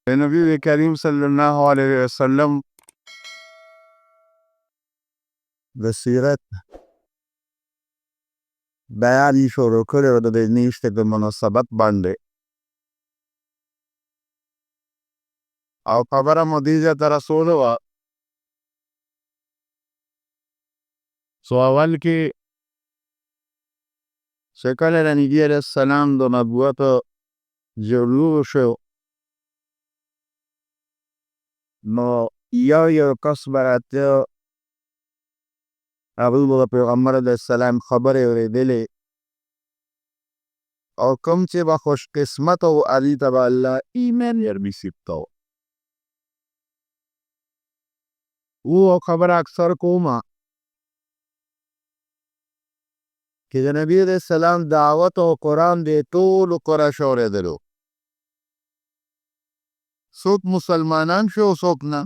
د نبی کریم صلی الله علیه وسلم د سیرت بیان یې شروع کړی و د دې میاشتې په مناسبت باندې، او خبره مو دې ځای ته رسولې وه څو اول کې چې کله د نبي علیه السلام د نبوت ظهور شو، نو یو کس به راته هغوی به د پیغمبر علیه السلام خبرې اورېدلې، او کوم چې به خوش قسمته و هغوی ته به الله ایمان ورنصیب کاوه. او خبره اکثر کومه چې د نبي علیه السلام دعوت او قرآن د ټولو قریشو اورېدلو، څوک مسلمانان شو او څوک نه.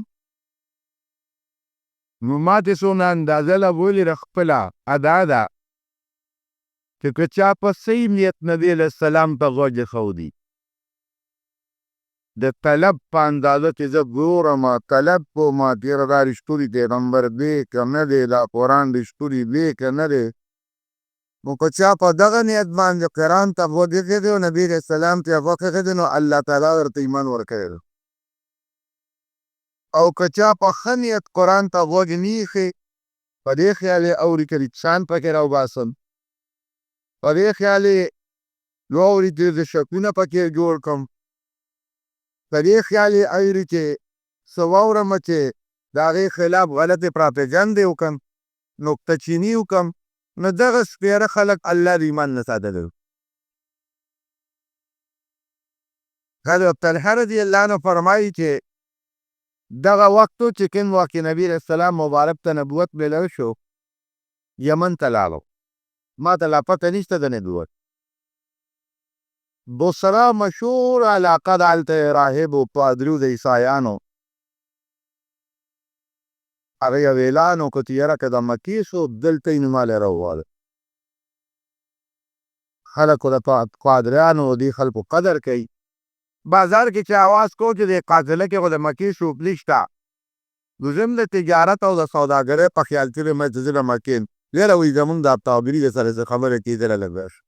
نو ماتې څونه اندازه لګولې ده خپله ادا ده چې که چا په صحیح نیت نبي علیه السلام ته غوږ ایښودي، د طلب په اندازه چې زه ګورم طلب کوم تېره دا رښتونی پیغمبر دی که نه دی، دا قرآن رښتونی دی که نه دی، نو که چا په دغه نیت باندې قرآن ته غوږ ایښی او نبي علیه السلام ته یې غوږ ایښی نو الله تعالی ورته ایمان ورکړی دی. او که چا په ښه نیت قرآن ته غوږ نه ایښی، په دې خیال یې اوري که نقصان پکې راوباسم، په دې خیال یې واوري چې زه شکونه پکې جوړ کړم، په دې خیال یې اوري چې څه واورم چې د هغې خلاف غلطې پراپېګنډې وکړم، نکته چیني وکړم، نو دغه سپېره خلک الله د ایمان نه ساتلی. حضرت طلحه رضی الله عنه فرمایي چې دغه وخت و چې کوم وخت کې نبي علیه السلام مبارک ته نبوت میلاو شو، یمن ته لاړو. ما ته لا پته نشته د نبوت. بصره مشهور علاقه ده، هلته راهبو پادریو د عیسایانو هغه یو اعلان وکړ چې یاره که د مکې شو دلته یې نو ما لی راوواله. خلکو د پادریانو دې خلکو قدر کوي. بازار کې چې اواز کو چې د قافله کې خو د مکې شوق نشته، نو زه هم د تجارت او د سوداګرۍ په خیال کې وم چې زه د مکې یم. یاره وایي زمونږ د طاغري درسره څه خبره کېدله لږ راشه.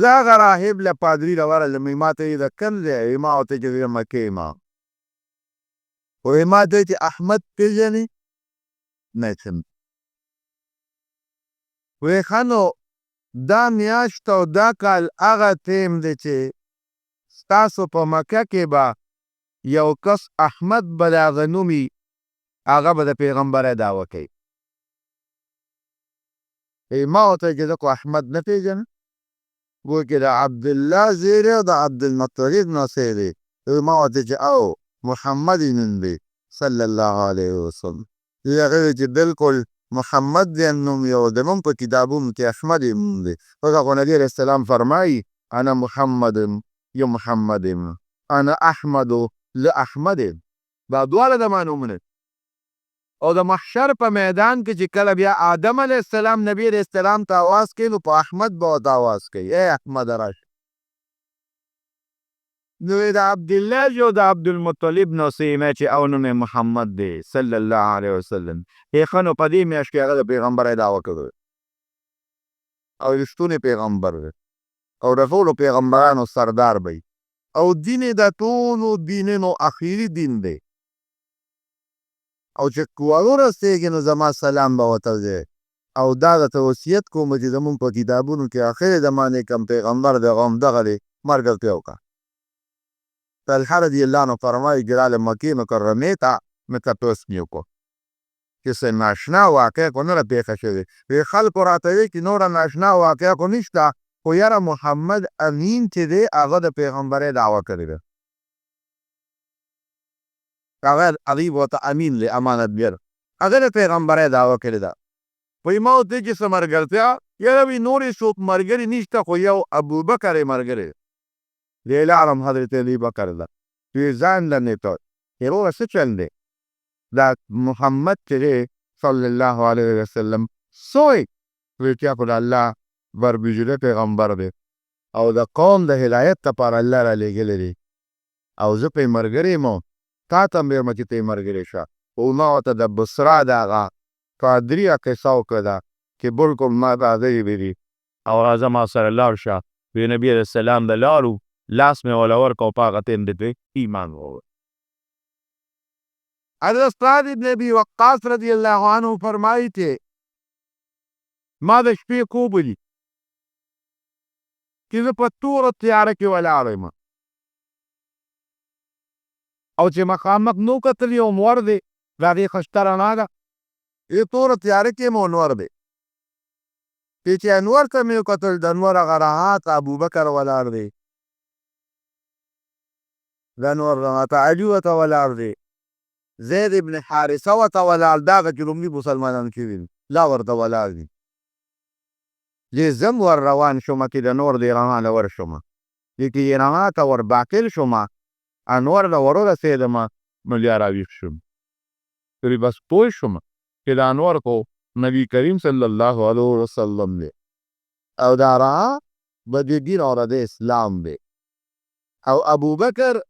زه هغه راهب له پادري راورغلم، ما ته یې د کوم ځای؟ ما ورته چې زه د مکې یم. ما ته چې احمد پېژنې؟ نه څه. وایي ښه نو دا میاشت او دا کال هغه ټیم دی چې ستاسو په مکه کې به یو کس احمد به د هغه نوم وي، هغه به د پیغمبرۍ دعوه کوي. ما ورته چې زه خو احمد نه پېژنم. وایي که د عبدالله زوی دی او د عبدالمطلب نسل دی. ما ورته چې او محمد یې نوم دی صلی الله علیه وسلم. هغه وایي چې بلکل محمد دی نوم یې، او زمونږ په کتابونو کې احمد یې نوم دی. خو نبي علیه السلام فرمایي انا محمد یا محمد انا احمد له احمد. دا دواړه د ما نومونه. او د محشر په میدان کې چې کله بیا آدم علیه السلام نبي علیه السلام ته آواز کوي، نو په احمد به ورته آواز کوي، ای احمد راشه. نو د عبدالله جو د عبدالمطلب نسیمه چې او نوم محمد دی صلی الله علیه وسلم. ښه نو په دې میاشت کې هغه د پیغمبرۍ دعوه کوي او رښتونی پیغمبر دی او د ټولو پیغمبرانو سردار به وي، او دین یې د ټولو دینونو اخري دین دی. او چې ورسېږي نو زما سلام به ورته وځي، او دا درته وصیت کوم چې زمونږ په کتابونو کې آخر زمانې کوم پیغمبر دی هغه همدغه دی، ملګرتیا وکړه. طلحه رضی الله عنه فرمایي چې راغلم مکې مکرمې ته، مې تپوس مې وکړو چې څه ناشنا واقعه خو نه ده پېښه شوې. وایي خلکو راته وایي چې نوره ناشنا واقعه خو نشته، خو یاره محمد امین چې دی هغه د پیغمبرۍ دعوه کړې ده. هغوی به ورته امین دی، امانتګر، هغه د پیغمبرۍ دعوه کړې ده. وایي ما ورته چې څه ملګرتیا؟ یاره وایي نور یې څوک ملګري نشته، خو یو ابوبکر یې ملګری دی. لیلارم حضرت ابی بکر ده. وایي ځان له نیټه وروره څه چل دی؟ دا محمد چې دی صلی الله علیه وسلم څوی؟ وایي چې خو د الله برګزیده پیغمبر دی او د قوم د هدایت لپاره الله را لېږلی دی. او زه پې ملګری یم تا ته هم وایم چې ته یې ملګری شه. او ما ورته د بصره د هغه پادري قصه وکړه چې بلکل ما ته هغه ویلي او راځه ما سره لاړ شه. وی نبي علیه السلام د لاړو لاس مې ورله ورکړ او په هغه ټیم د ایمان وروړ. حضرت سعد ابن ابي وقاص رضی الله عنه فرمایي چې ما د شپې خوب ولید چې زه په توره تیاره کې ولاړ یم او چې مخامخ نو کتل یو انور دی د هغې ښایسته رڼا ده دې توره تیاره کې مو انور دی. چې انور ته مې وکتل د انور هغه رڼا ته ابوبکر ولاړ دی د انور رڼا ته علي ورته ولاړ دی زید ابن حارثه ورته ولاړ دا هغه چې لومړي مسلمانان شوي دي لا ورته ولاړ دي. چې زه هم ور روان شومه چې د نور دې رڼا له ورشمه چې رڼا ته ور باقل شومه انور له ورورسېدمه نو بیا راویښ شوم. پرې بس پوه شومه چې د انور خو نبی کریم صلی الله علیه وسلم دی او دا رڼا به د دین او د اسلام دی او ابوبکر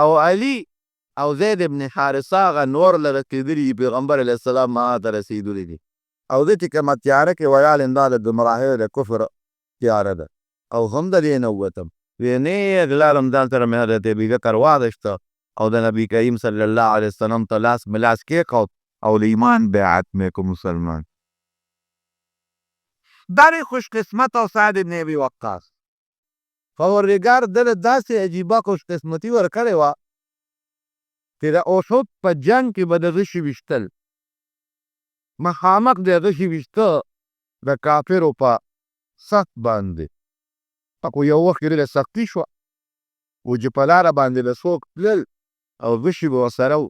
او علي او زید ابن حارثه هغه نور له رسېدلي دي پیغمبر علیه السلام ما ته رسېدلي دي او زه چې کومه تیاره کې ویالم دا د ګمراهۍ د کفر تیاره ده او هم د دې نه ووتم. وی نیغ لاړم ځان سره مې حضرت ابوبکر واغېسته او د نبي کریم صلی الله علیه وسلم ته لاس مې لاس کېښود او د ایمان بیعت مې کړ مسلمان. دا دی خوش قسمت او سعد ابن ابي وقاص پروردګار ده له داسې عجیبه خوش قسمتي ورکړې وه چې د احد په جنګ کې به د غشي ویشتل مخامخ د غشي ویشته د کافرو په صف باندې خو یو وخت کې ډېره سختي شوه و چې په لاره باندې د څوک تلل او غشي به ورسره و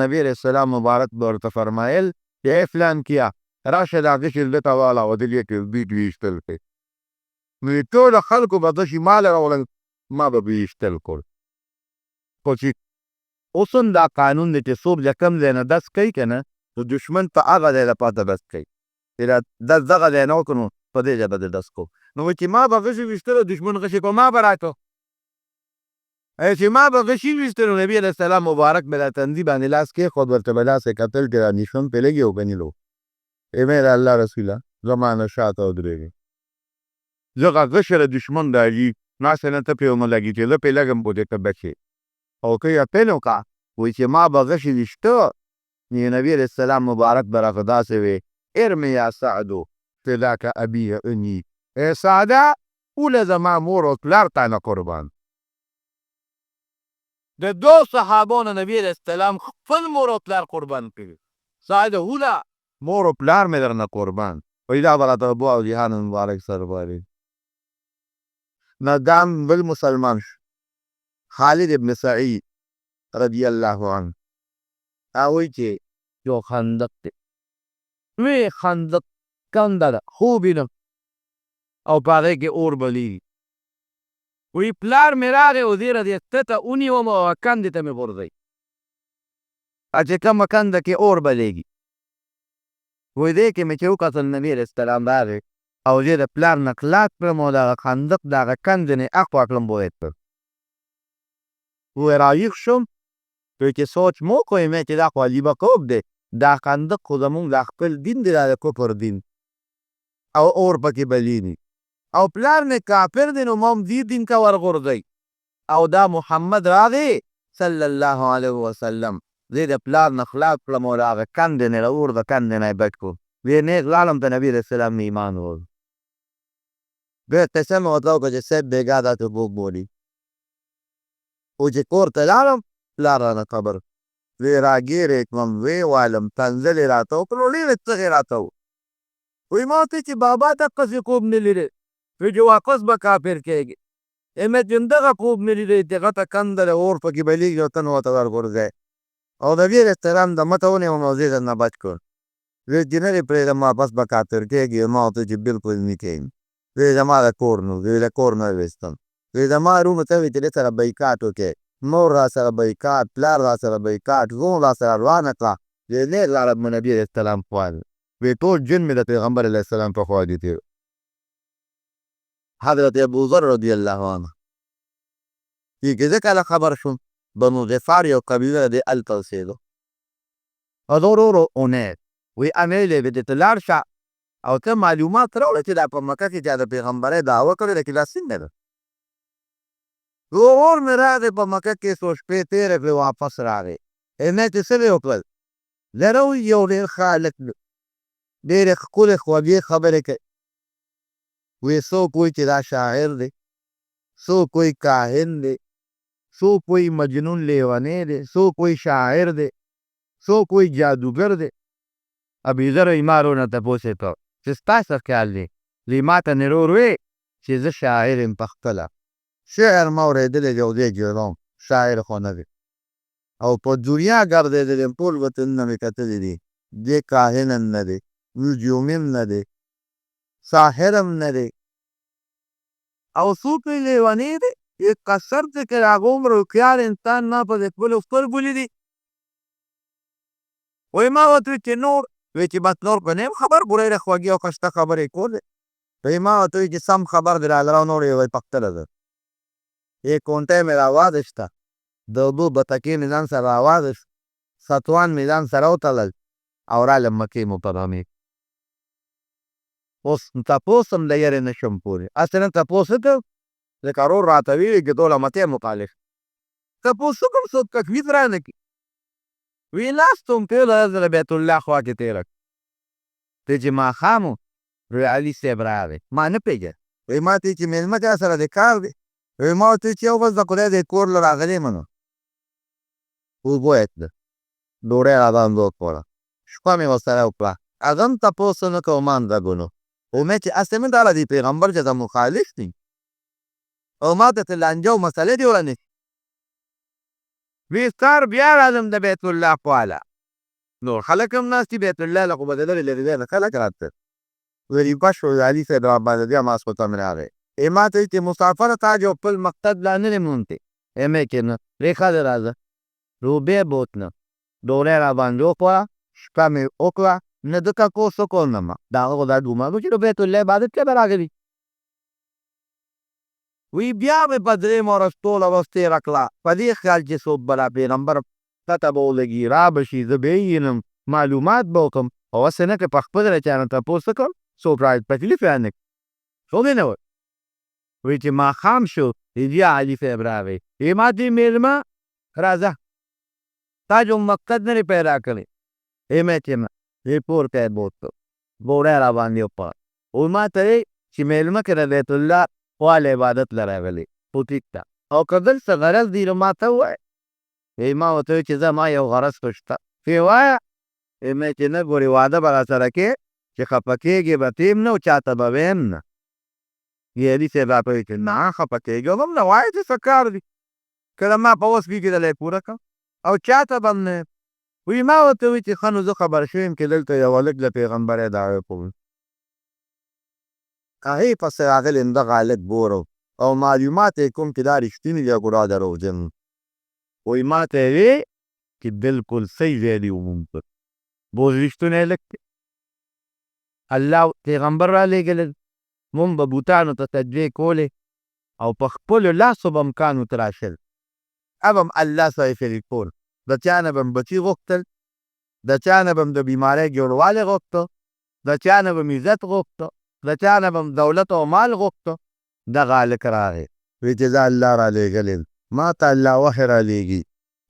نبي علیه السلام مبارک به ورته فرمایل چې ای فلان کیا راشه دا غشي دلته واړوه دلې کې بیټ ویشتل کوي نو د ټولو خلکو به غشي ما له راوړل ما به ویشتل کړ. خو چې اوس هم دا قانون دی چې څوک د کوم ځای نه ډز کوي که نه نو دشمن په هغه ځای د پاته ډز کوي چې ډز دغه ځای نه وکړو نو په دې ځای به د ډز کوو نو چې ما به غشي ویشتلو دشمن غشي په ما به راکړو چې ما به غشي ویشتلو نبي علیه السلام مبارک به دا تندي باندې لاس کېښود ورته به داسې کتل چې دا نشون پرې لګي وګنیلو مې د الله رسوله زما نه شاته ودرېږي زه غشی د دشمن راځي ناسې نه ته پرې ونه لګي چې زه پرې لګم خو دې ته بچې او که یې پل وکړه وایي چې ما به غشي ویشته نو نبي علیه السلام مبارک به راته داسې وی ارمي یا سعدو فداک ابي انی ای سعده اوله زما مور او پلار تا نه قربان. د دو صحابو نه نبي علیه السلام خپل مور او پلار قربان کړي سعده اوله مور او پلار مې در نه قربان وایي دا به راته ابو او جهان مبارک سره وایي. نه دا بل مسلمان شو خالد ابن سعید رضی الله عنه هغوی چې یو خندق دی لوی خندق کنده ده خوب وینم او په هغې کې اور بلیږي وایي پلار مې راغی او دې رضی ته ته ونیوم او کندې ته مې غورځوي چې کومه کنده کې اور بلیږي وایي دې کې مې چې وکتل نبي علیه السلام راغی او دې د پلار نه خلاص کړم او د هغه خندق د هغه کندې نه یې اخوا کړم بوید کړ وایي راویښ شوم وایي چې سوچ مو کوم چې دا خو عجیبه خوب دی دا خندق خو زمونږ دا خپل دین دی دا د کفر دین او اور پکې بلیږي او پلار مې کافر دی نو ما هم دې دین ته ورغورځوئ او دا محمد راغی صلی الله علیه وسلم زه د پلار نه خلاص کړم او د هغه کندې نه د اور د کندې نه یې بچ کړم ویې نیغ لاړم ته نبي علیه السلام مې ایمان وروړ بیا قصه مې ورته وکړه چې صاحب بېګا دا تبوک بولي او چې کور ته لاړم پلار رانه خبر وی راګیرې کړم ویې والم تنزل یې راته وکړو ډېرې څغې راته و وایي ما ورته چې بابا دقسې خوب نه لیدی وایي چې واپس به کافر کېږي مې چې همدغه خوب نه لیدی چې غټه کنده د اور پکې بلیږي او ته نو ورته ورغورځې او نبي علیه السلام د مته ونیوم او زه یې درنه بچ کړ وایي چې نه دې پرېږدم واپس به کافر کېږي ما ورته چې بلکل نه کېږم وایي زما د کور نو وایي د کور نه ویستم وایي زما روڼو ته وایي چې دې سره بایکاټ وکړې مور را سره بایکاټ پلار را سره بایکاټ زوم را سره روانه کړه وایي نیغ لاړم نبي علیه السلام خوا وایي ټول جن مې د پیغمبر علیه السلام په خوا دي تېر حضرت ابوذر رضی الله عنه چې زه کله خبر شوم بنو غفار یو قبیله دی هلته اوسېدو. هغه ورورو عنید وایي امیر له دې ته لاړ شه او ته معلومات راوړه چې دا په مکه کې چا د پیغمبرۍ دعوه کړې ده چې دا څنګه ده. ورور مې راغی په مکه کې څو شپې تېرې کړې واپس راغی. مې چې څه دې وکړل؟ لره یو ډېر ښه هلک دی، ډېرې ښکلې خوږې خبرې کوي. وایي څوک وایي چې دا شاعر دی، څوک وایي کاهن دی، څوک وایي مجنون لیونی دی، څوک وایي شاعر دی، څوک وایي جادوګر دی. ابوذر وایي ما ورور نه تپوس یې کړ چې ستا څه خیال دی؟ وایي ما ته مې ورور وایي چې زه شاعر یم پخپله. شعر ما اورېدلی دی او دی جوړوم، شاعر خو نه دی. او په دنیا ګرځېدلی یم، ټول وطنونه مې کتلي دي. دی کاهن هم نه دی، نجومي هم نه دی، ساحر هم نه دی، او څوک وایي لیونی دی. یک قصر دی که هغه عمر هوښیار انسان ما په دې خپلو سترګو لیدي. وایي ما ورته وایي چې نور، وایي چې بس نور خو نه یم خبر، ګورې خوږې او ښایسته خبرې کولې. وایي ما ورته وایي چې سم خبر دی راله نور یې وایي پختله ده. یک کونټۍ مې راواغېسته، د اوبو بتکې مې ځان سره راواغېست، ستوان مې ځان سره وتړل او رالم مکې مکرمې. اوس تپوس هم د یرې نه شم پورې. هسې نه تپوس وکړ ځکه ورور راته ویلي چې ټوله متی مخالف. تپوس وکړم څوک تکلیف رانه کړي. وایي ناست وم ټوله ورځ د بیت الله خوا کې تېره کړه. ته چې ماښام و وایي علي صاحب راغی، ما نه پېژنه. وایي ما ته یې چې مېلمه چا سره دی کار دی؟ وایي ما ورته وایي چې یو ورځ د خدای دې کور له راغلی یم نو اوبه یې کړه، ډوډۍ راباندې وخوړه، شپه مې ورسره وکړه. هغه هم تپوس ونه کړ او ما هم رګونو. ومې چې هسې مې دا له دې پیغمبر چې ته مخالف دي او ما ته ته لانجه او مسلې دې ورنیسي. وایي سهار بیا راځم د بیت الله خواله، نور خلک هم ناست دي، بیت الله نه خو به د لرې لرې ځای نه خلک راته. وایي بس و علي صاحب راباندې بیا ماسخوتن راغی. ما ته وایي چې مسافره تا جو خپل مقصد لا نه دی موندی. مې چې نه وایي ښه دی راځه. روبې بوتنه، ډوډۍ راباندې وخوړه، شپه مې وکړه، نه ده تپوس وکړم نه ما. د هغه خو دا ګومان و چې د بیت الله عبادت کې به راغلي. وایي بیا مې په درېیمه ورځ ټوله ورځ تېره کړه په دې خیال چې څوک به را پیغمبر پته به ولګي، را به شي، زه به یې وینم، معلومات به وکړم، او هسې نه که په خپله له چا نه تپوس وکړم څوک را تکلیف رانه کړي. څوک یې نه وایي. وایي چې ماښام شو بیا علي صاحب راغی. وایي ما ته مېلمه راځه تا جو مقصد نه دی پیدا کړی. مې چې نه. وایي پورته یې بوت کړ، ډوډۍ راباندې وخوړه. وایي ما ته وایي چې مېلمه که د بیت الله خواله عبادت له راغلی خو ټیک ده، او که دلته غرض دی نو ما ته ووایه. وایي ما ورته وایي چې زما یو غرض خو شته. وایي وایه. مې چې نه ګورې واده به راسره کې چې خفه کېږې به ته یم نه او چاته به ویم نه. وایي علي صاحب راته وایي چې نه خفه کېږم هم نه، وایه چې څه کار دی، که د ما په وس کېږي پوره کړم او چاته به هم نه یم. وایي ما ورته وایي چې ښه نو زه خبر شوی یم چې دلته یو هلک د پیغمبرۍ دعوه کوي. هغې پسې راغلی یم دغه هلک ګورم او معلومات یې کوم چې دا رښتیني دي او دا دروغجن. وایي ما ته یې ویې چې بلکل صحیح ځای دې وموند. بوز رښتونی هلک دی، الله پیغمبر را لېږلی، مونږ به بوتانو ته سجدې کولې او په خپلو لاسو به مکانو ته راشل، اب هم الله سره شریک کول. د چا نه به م بچي غوښتل، د چا نه به م د بیمارۍ جوړوالی غوښته، د چا نه به م عزت غوښته، د چا نه به م دولت او مال غوښته. دغه هلک راغی. وایي چې زه الله را لېږلی یم، ما ته الله وحی را لېږي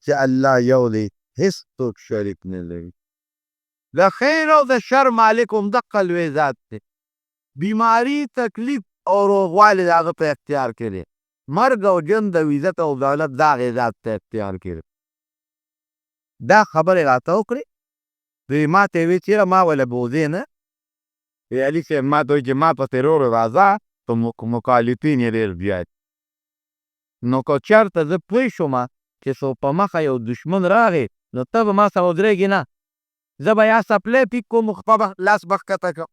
چې الله یو دی، هېڅ څوک شریک نه لري. د خیر او د شر مالک هم دقه لوی ذات دی. بیماري، تکلیف او روغوالی د هغه په اختیار کې دی. مرګ او ژوند او عزت او دولت د هغې ذات په اختیار کې دی. دا خبرې راته وکړې. وایي ما ته یې ویې چېرې ما وله بوځې نه. وایي علي صاحب ما ته وایي چې ما پسې ورو راځه په مخالفین یې ډېر زیات. نو که چېرته زه پوه شومه چې څوک په مخه یو دشمن راغی نو ته به ما سره ودرېږې نه. زه به یا سپلی پیک کوم خپه به لاس به ښکته کړم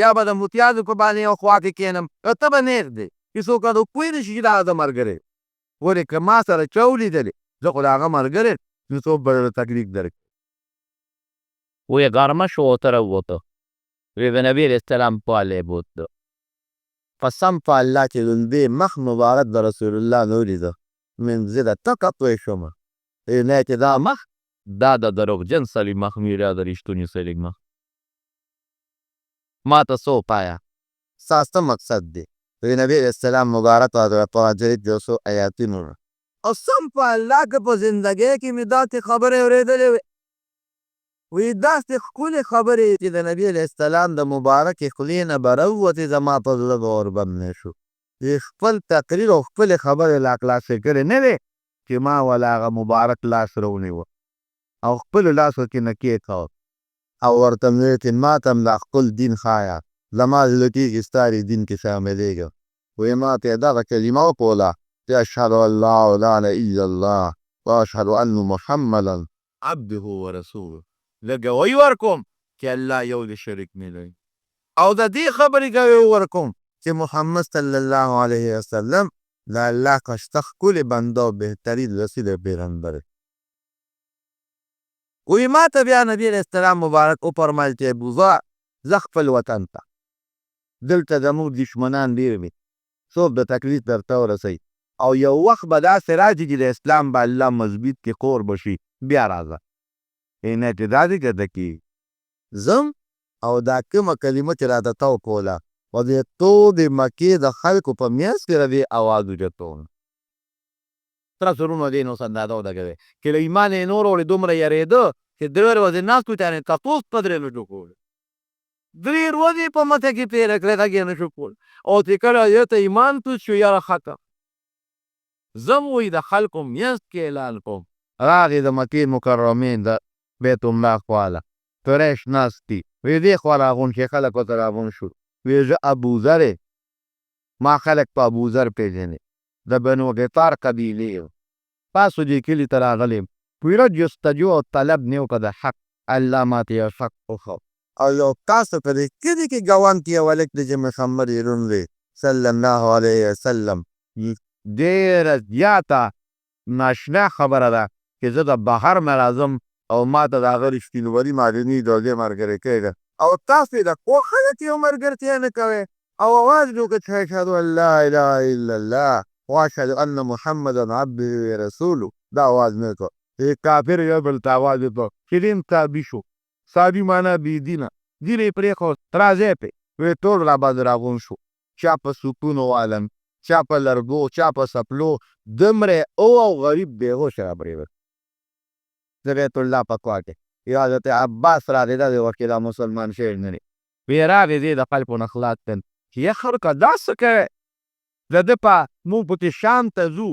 یا به د متیازو په باندې یو خوا کې کښېنم، ته به نېږدې چې څوک راته پوه نه شي چې دا د ملګری. ولې که ما سره چا ولیدلې زه خو د هغه ملګری نو څوک به درته تکلیف درکړي. وایي غرمه شو او ته راووته. وایي د نبي علیه السلام خواله یې بوتلو. قسم په الله چې لوندې مخ مبارک د رسول الله نه ولیده، من زه د ټکه پوه شومه نه چې دا مخ دا د دروغجن سړي مخ میرا د رښتوني سړي مخ. ما ته څه وپایه ستا مقصد دی. نبی علیہ السلام مبارک په جدید 200 آیاتونو او سم په الله که په زندګۍ کې مې داسې خبرې اورېدلې وې وی داسې ښکلې خبرې چې د نبی علیه السلام د مبارکې خولې نه به راووتې زما په زړه به وربند نه شو. خپل تقریر او خپلې خبرې لا خلاصې کړې نه وې چې ما ولا هغه مبارک لاس راونیوه او خپلو لاسو کې نه کېښود او ورته مې ویل چې ما ته هم دا خپل دین ښایه زما زړه کېږي ستا دین کې شاملېږم. وی ما ته یې دغه کلمه وکوله چې اشهد ان لا اله الا الله واشهد ان محمدا عبده ورسوله. لګوی ورکوم چې الله یو د شریک نه لري او د دې خبرې ګوی ورکوم چې محمد صلی الله علیه وسلم د الله کشته ښکلې بنده او بهترین رسول پیغمبر. وی ما ته بیا نبی علیه السلام مبارک وفرمایل چې ابوذر زه خپل وطن ته دلته زموږ دشمنان ډېر وي څوک د تکلیف درته ورسوي او یو وخت به داسې راځي چې د اسلام به الله مضبوط کې کور به شي بیا راځه. نه چې دا دې کده کې زم او دا کومه کلمه چې راته تا وکوله و د ټولې مکې د خلکو په منځ کې د دې اواز اوچتوم. تاسو ورونو دې نو اندازه ولګوئ چې له ایمان یې نور ورې دومره یېرېده چې درې ورځې ناست و چې تپوس په درې نشو کولی. 3 ورځې په مته کې تېره کړې غږ یې نشو کولی او چې کله دې ته ایمان توت شو یاره ښه زم وی د خلکو منځ کې اعلان کوم راغې د مکې مکرمې د بیت الله خواله قریش ناست دي وی دې خوا راغونډ شي خلک ورته راغونډ شو وی زه ابوذر ما خلک په ابوذر پېژنې د بنو غفار قبیلې یم تاسو دې کلي ته راغلی یم پوره جستجو او طلب مې وکړه د حق الله ماته یو حق وښود او یو تاسو په دې کلي کې ګوند کې یو هلک دی چې محمد یې روم دی صلی الله علیه وسلم ډېره زیاته ناشنا خبره ده چې زه د بهر نه راځم او ما ته د هغه رښتینولي معلومېږي او دې ملګری کېږه او تاسو یې د کور خلک یو ملګرتیا نه کوئ او اواز دې وکړه چې اشهد ان لا اله الا الله واشهد ان محمدا عبده ورسوله دا اواز مې وکړه. کافر یو بل ته اواز وکړه چې دین صابي شو صابي معنا بېدینه دین یې پرېښود راځئ پې وی ټول راباندې راغونډ شو چا په سکونو والن چا په لرګو چا په سپلو دومره او غریب بېهوشه راپرېوت. د بیت الله په خوا کې یو حضرت عباس راغی دا د وکیل مسلمان شوی نه دی وی راغې دې د خلکو نه خلاص کړم چې یا خلکه دا څه کوې د ده په موږ پکې شام ته ځو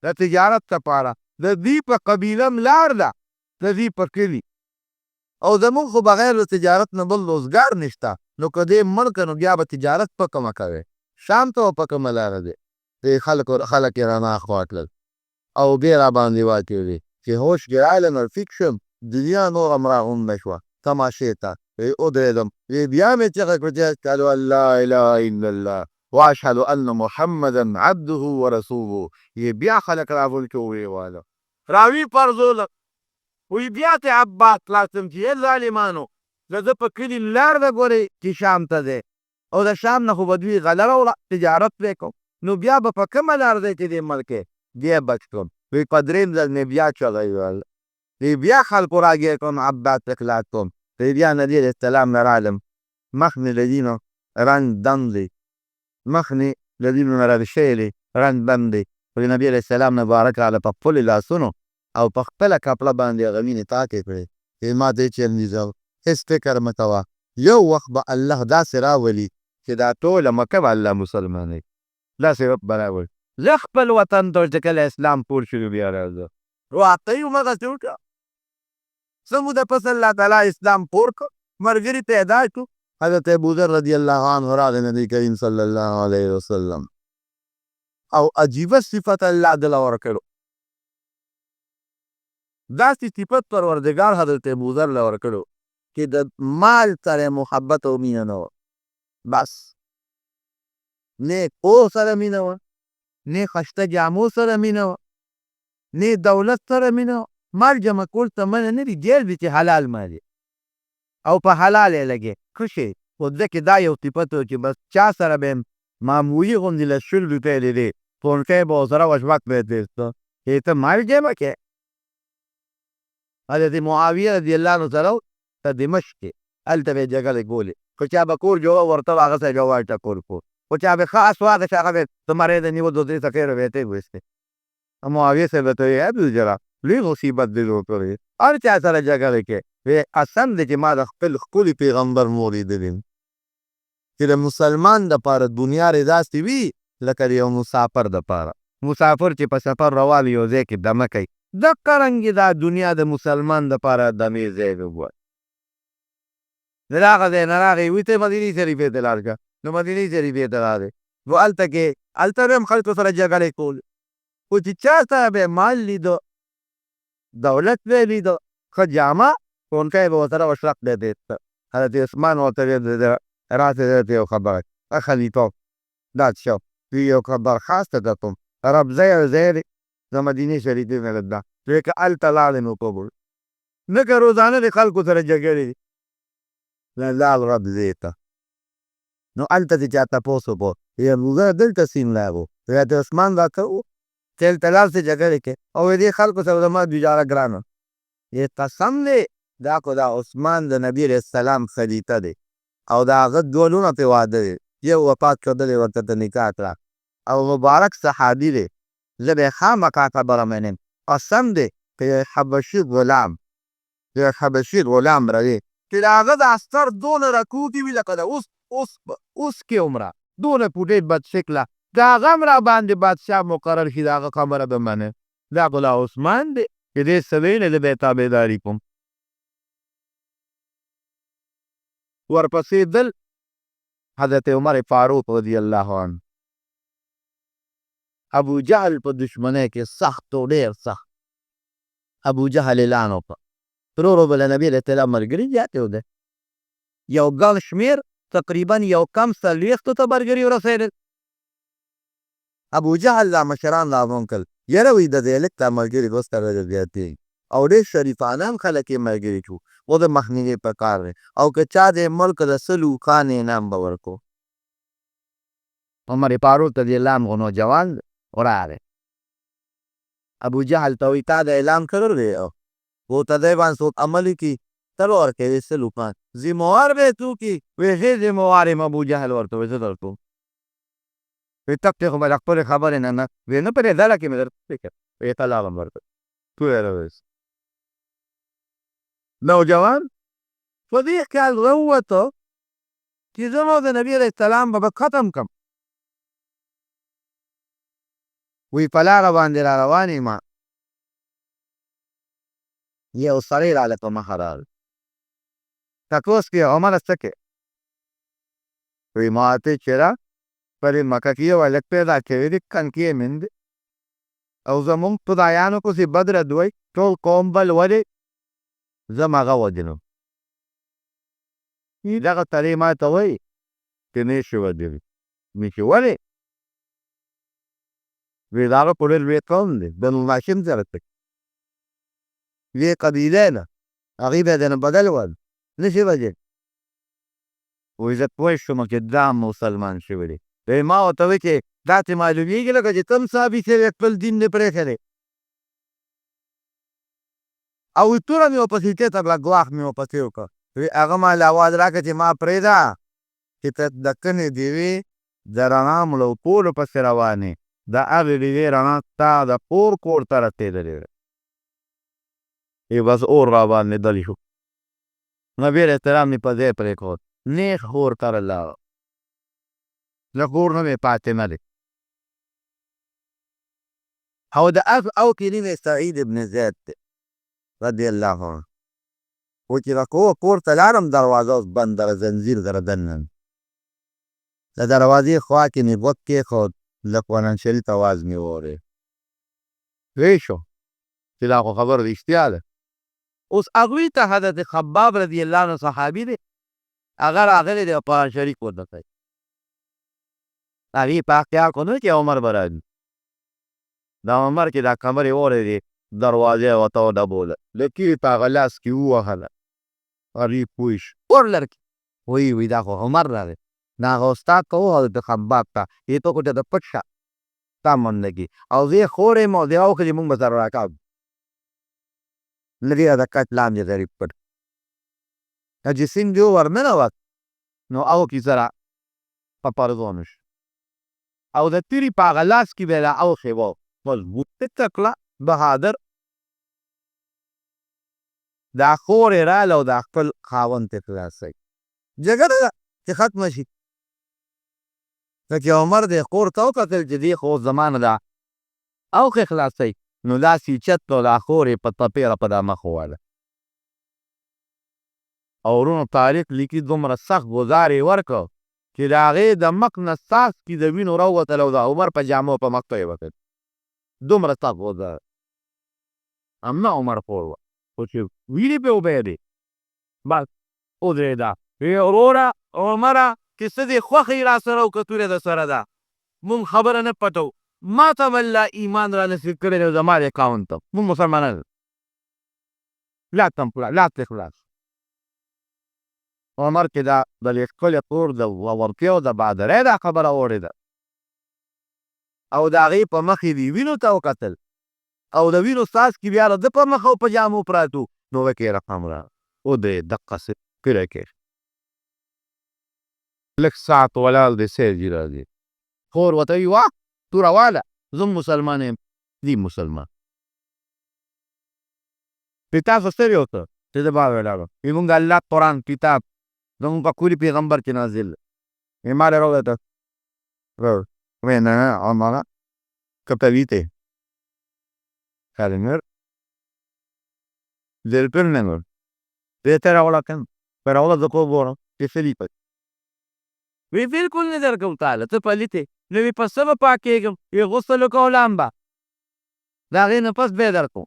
د تجارت لپاره د دې په قبیله م لار ده د دې په کلي او زموږ خو بغیر د تجارت نه بل روزګار نشته نو که دې مړ که نو بیا به تجارت په کومه کوې شام ته به په کومه لاره دی. خلک یې رانه خوا کړل او بیا راباندې واچوي چې هوش کې راغلم او فکر شم دنیا نور هم راغونډه شوه تماشې ته ودرېدم بیا مې چغه کړه چې اشهد ان لا اله الا الله واشهد ان محمدا عبده ورسوله بیا خلک راغونډ کې ویې واله راوي پرځوله وی بیا ته عباس خلاصم چې ای ظالمانو د ده په کلي لار ده ګورئ چې شام ته دی او د شام نه خو به دوی غله راوړه تجارت پرې کوم نو بیا به په کومه لار دی چې دې ملک بیا بچ کړم وی په درېیم ځل مې بیا چغی ویل بیا خلکو راګیر کړم عباس ته خلاص کړم بیا نبي علیه السلام نه راغلم مخ مې له دینو رنګ دم دی مخ مې له دینو نه رد شوی دی رنګ دم دی وی نبي علیه السلام مبارک راغله په خپلو لاسونو او په خپله کپړه باندې هغه وینې پاکې کړې ما ته یې چلنیزه هېڅ فکر مه کوه یو وخت به الله داسې راولي چې دا ټوله مکه به الله مسلمانوي داسې وخت به راولي زه خپل وطن ته چې کله اسلام پور شو بیا راځه واقع یې همغسې وکړه څه موده پس الله تعالی اسلام پور کړ ملګري ته هدایت کړو حضرت ابوذر رضی الله عنه راغی نبي کریم صلی الله علیه وسلم او عجیبه صفت الله دله ورکړو داسې صفت پروردګار حضرت ابوذر له ورکړو چې د مال سره محبت او مینه نه وه بس نه کور سره مینه وه نه خشته جامو سره مینه وه نه دولت سره مینه وه مال جمع کول ته منع نه دي ډېر دي چې حلال مال او په حلال یې لګې ښه شی خو ځکه دا یو صفت و چې بس چا سره به یم معمولي غوندې له 100 روپۍ لیدې فونټۍ به ورسره وه شپږ پیسې ته ته مال جمع کې حضرت معاویه رضی الله عنه سره ته دمشق کې هلته به یې جګړې کولې. خو چا به کور جوړه ورته هغه سره جواب ټکور کو. خو چا به خاص واخیست هغه به د مرۍ د نیول 2-3 څپې به یې ویستې. معاویه صاحب ته وایي ابوالجرا لوی مصیبت دې جوړ کړی، هر چا سره جګړې کې. وایي قسم دی چې ما د خپل ښکلي پیغمبر مور لیدلې چې د مسلمان دپاره دنیا داسې وي لکه د یو مسافر دپاره. مسافر چې په سفر روان یو ځای کې دمه کوي، دقه رنګې دا دنیا د مسلمان دپاره دمې ځای وګوره. د هغه ځای نه راغی وایي ته مدینې شریفې ته لاړ شه. نو مدینې شریفې ته راغی، نو هلته کې هلته به هم خلکو سره جګړې کولې. خو چې چا سره به مال لیده، دولت به یې لیده، ښه جامه ښوونکی به ورسره اشرف دی دیسته. حضرت عثمان ورته ویل راسه درته یو خبره خلیفه دا څه وی یو خبر خاص ته درکوم. رب ځای او ځای دی د مدینې شریفې نه ده. وایي که هلته لاړې نو قبول نه که روزانه د خلکو سره جګړې دي. لاړ رب ځای ته، نو هلته چې چا تپوس وکړو زه دلته سیم لاغ و. حضرت عثمان راته و چې هلته لاړ سې جګړې کې او دې خلکو سره زما ګزاره ګرانه. یې قسم دی دا خو دا عثمان د نبي علیه السلام خلیفه دی او د هغه دوه لوڼه پرې واده دی، یو وفات کړلی ورته ته نکاح کړه او مبارک صحابي دی. زه به یې خامخا خبره منم. قسم دی که یو حبشي غلام روي چې د هغه د استر دونه رکوټې وي لکه د اوس کې عمره دونه پوټې بد شکله د هغه هم را باندې بادشاه مقرر شي د هغه خبره به منې. دا خو دا عثمان دی چې دې څه ویلې زه به یې تابعداري کوم. ورپسې دل حضرت عمر فاروق رضی الله عنه ابو جهل په دشمنۍ کې سخت و ډېر سخت. ابو جهل اعلان وکړه ورو ورو به له نبي علیه السلام ملګري زیاتې وده، یو ګڼ شمېر تقریبا یو کم 40 ته ملګري ورسېدل. ابو جهل دا مشران راغونډ کړل، یاره وایي د دې هلک دا ملګري اوس سره زیاتېږي او ډېر شریفانه هم خلک یې ملګري شو. و د مخنیوي په کار دی او که چا د ملک د 100 کان انعام به ورکړو. عمر فاروق رضی الله عنه نوجوان راغی، ابو جهل ته وایي تا دا اعلان کړی دی خو ته دی باندې څوک عمل کړي ته به ورکوې 100 کان ذمهوار به یې څوک وي. وایي ښې ذمهوار یم ابو جهل ورته وایي زه درکوم. وایي تکې خو به د خپلې خبرې نه وایي نه پرې ډله کې مې درته فکر وایي ته لاړم ورکړه تو یې راویست. نوجوان په دې خیال راووته چې زه نو د نبي علیه السلام به ختم کړم. وی په لاره باندې را روان یم یو سړی راله په مخه راغی تپوس کړې عمره څه کې؟ وی ما ورته چېرې په دې مکه کې یو هلک پیدا کوي دی کنکې میند او زمونږ خدایانو پسې بد رد وایي ټول قوم بل ولې زه م هغه وجنم. دغه سړی ما ته وایي چې نه یې شي وژلی. مې چې ولې؟ وی د هغه خو ډېر لوی قوم دی بنو هاشم سره څه لویې قبیلې ده هغوی به یې ځنه بدل ول نه شي وژلی. وایي زه پوه شوم چې دا مسلمان شوی دی. وایي ما ورته وایي چې داسې معلومېږي لکه چې کوم صحابي چې خپل دین دې پرېښی دی او توره مې ورپسې کېښوده ګواښ مې ورپسې وکړ. وایي هغه ما له اواز راکړه چې ما پرېږده چې ته د کنې ډېوې د رڼا مړوپولو پسې روانې د هغې ډېوې رڼا ستا د کور ته رسېدلې ده. بس اور را باندې دل شو. نبي علیه السلام مې په ځای پرېښود نیغ اور ته لاړم له کور نه مې پاتې نه دی. او د او کې نوم یې سعید ابن زید دی رضی الله عنه. و چې د کور ته لاړم دروازه اوس بنده ده زنځیر سره دننه د دروازې خوا کې مې غوږ کېښود له قرآن شریف اواز مې واورېد. ویې شو چې دا خو خبره رښتیا ده. اوس هغوی ته حضرت خباب رضی الله عنه صحابي دی هغه راغلی دی قرآن شریف ورته کوي. هغې په خیال خو نه چې عمر به راځي. دا عمر چې دا خبرې واورېدې دروازه یې ورته وډبوله د کلي په هغه لاس کې ووهله. هغې پوه شو اور لړکي وایي دا خو عمر راغی. د هغه استاد ته وویل د خباب ته یې ته خو ته د پټ شه تا منډه کې او زه یې خور یم او دی اوښلي مونږ به سره راکاږو. لرې د کټ لاندې غریب پټ چې سیند یې ورننوت نو اوښ یې سره په پرځونه شو او د تیرې په هغه لاس کې به یې دا اوښې و مضبوط تکړه بهادر دا خور یې راله او دا خپل خاوند ته خلاصوي جګړه ده چې ختمه شي که چې عمر دې خور ته وکتل چې دې خو زما نه ده اوښې خلاصوي نو لاس یې چت کړ دا خور یې په تپېره په دا مخ وواله او ورونو تاریخ لیکي دومره سخت ګزار یې ورکړ چې د هغې د مخ نه څاڅکي د وینو راووتل او د عمر په جامو په مخ ته یې وکتل دومره سخت ګزار همدا عمر خور وه خو چې وینې پې وبهېدې بس ودرېده ویې وروره عمره چې څه دې خوښه یې را سره او که توره در سره ده مونږ خبره نه پټو ما ته به الله ایمان را نصیب کړی دی زما د اکاونټ ته مونږ مسلمانان لاس ته خلاص عمر کې دا د دې ښکلې خور د ورتیا او د بهادرۍ دا خبره اورېده او د هغې په مخ یې دې وینو ته وکتل او د وینو څاڅکي بیا د ده په مخ او په جامو پراتو نو وکې رقم را ودرې دقسې کړی کې لږ ساعت ولاړ دی سیل جي راځي خور ورته وایي واه توره واله زه مسلمان یم دی مسلمان پې تاسو ستړي اوسه چې زه بار ولاړم وایي مونږ د الله قرآن کتاب زمونږ په کلي پیغمبر کې نازل دی وایي ما دې راوړته وایي نه عمره capite Calimero del Pernamor دې ته راوړه کنه په راوړه زه خو ګورم چې څه دي پکې وی بالکل نه درکوم تاله ته پلیت یې نو وی په څه به پاکېږم وی غسل وکولم به د هغې نه پس بیا درکوم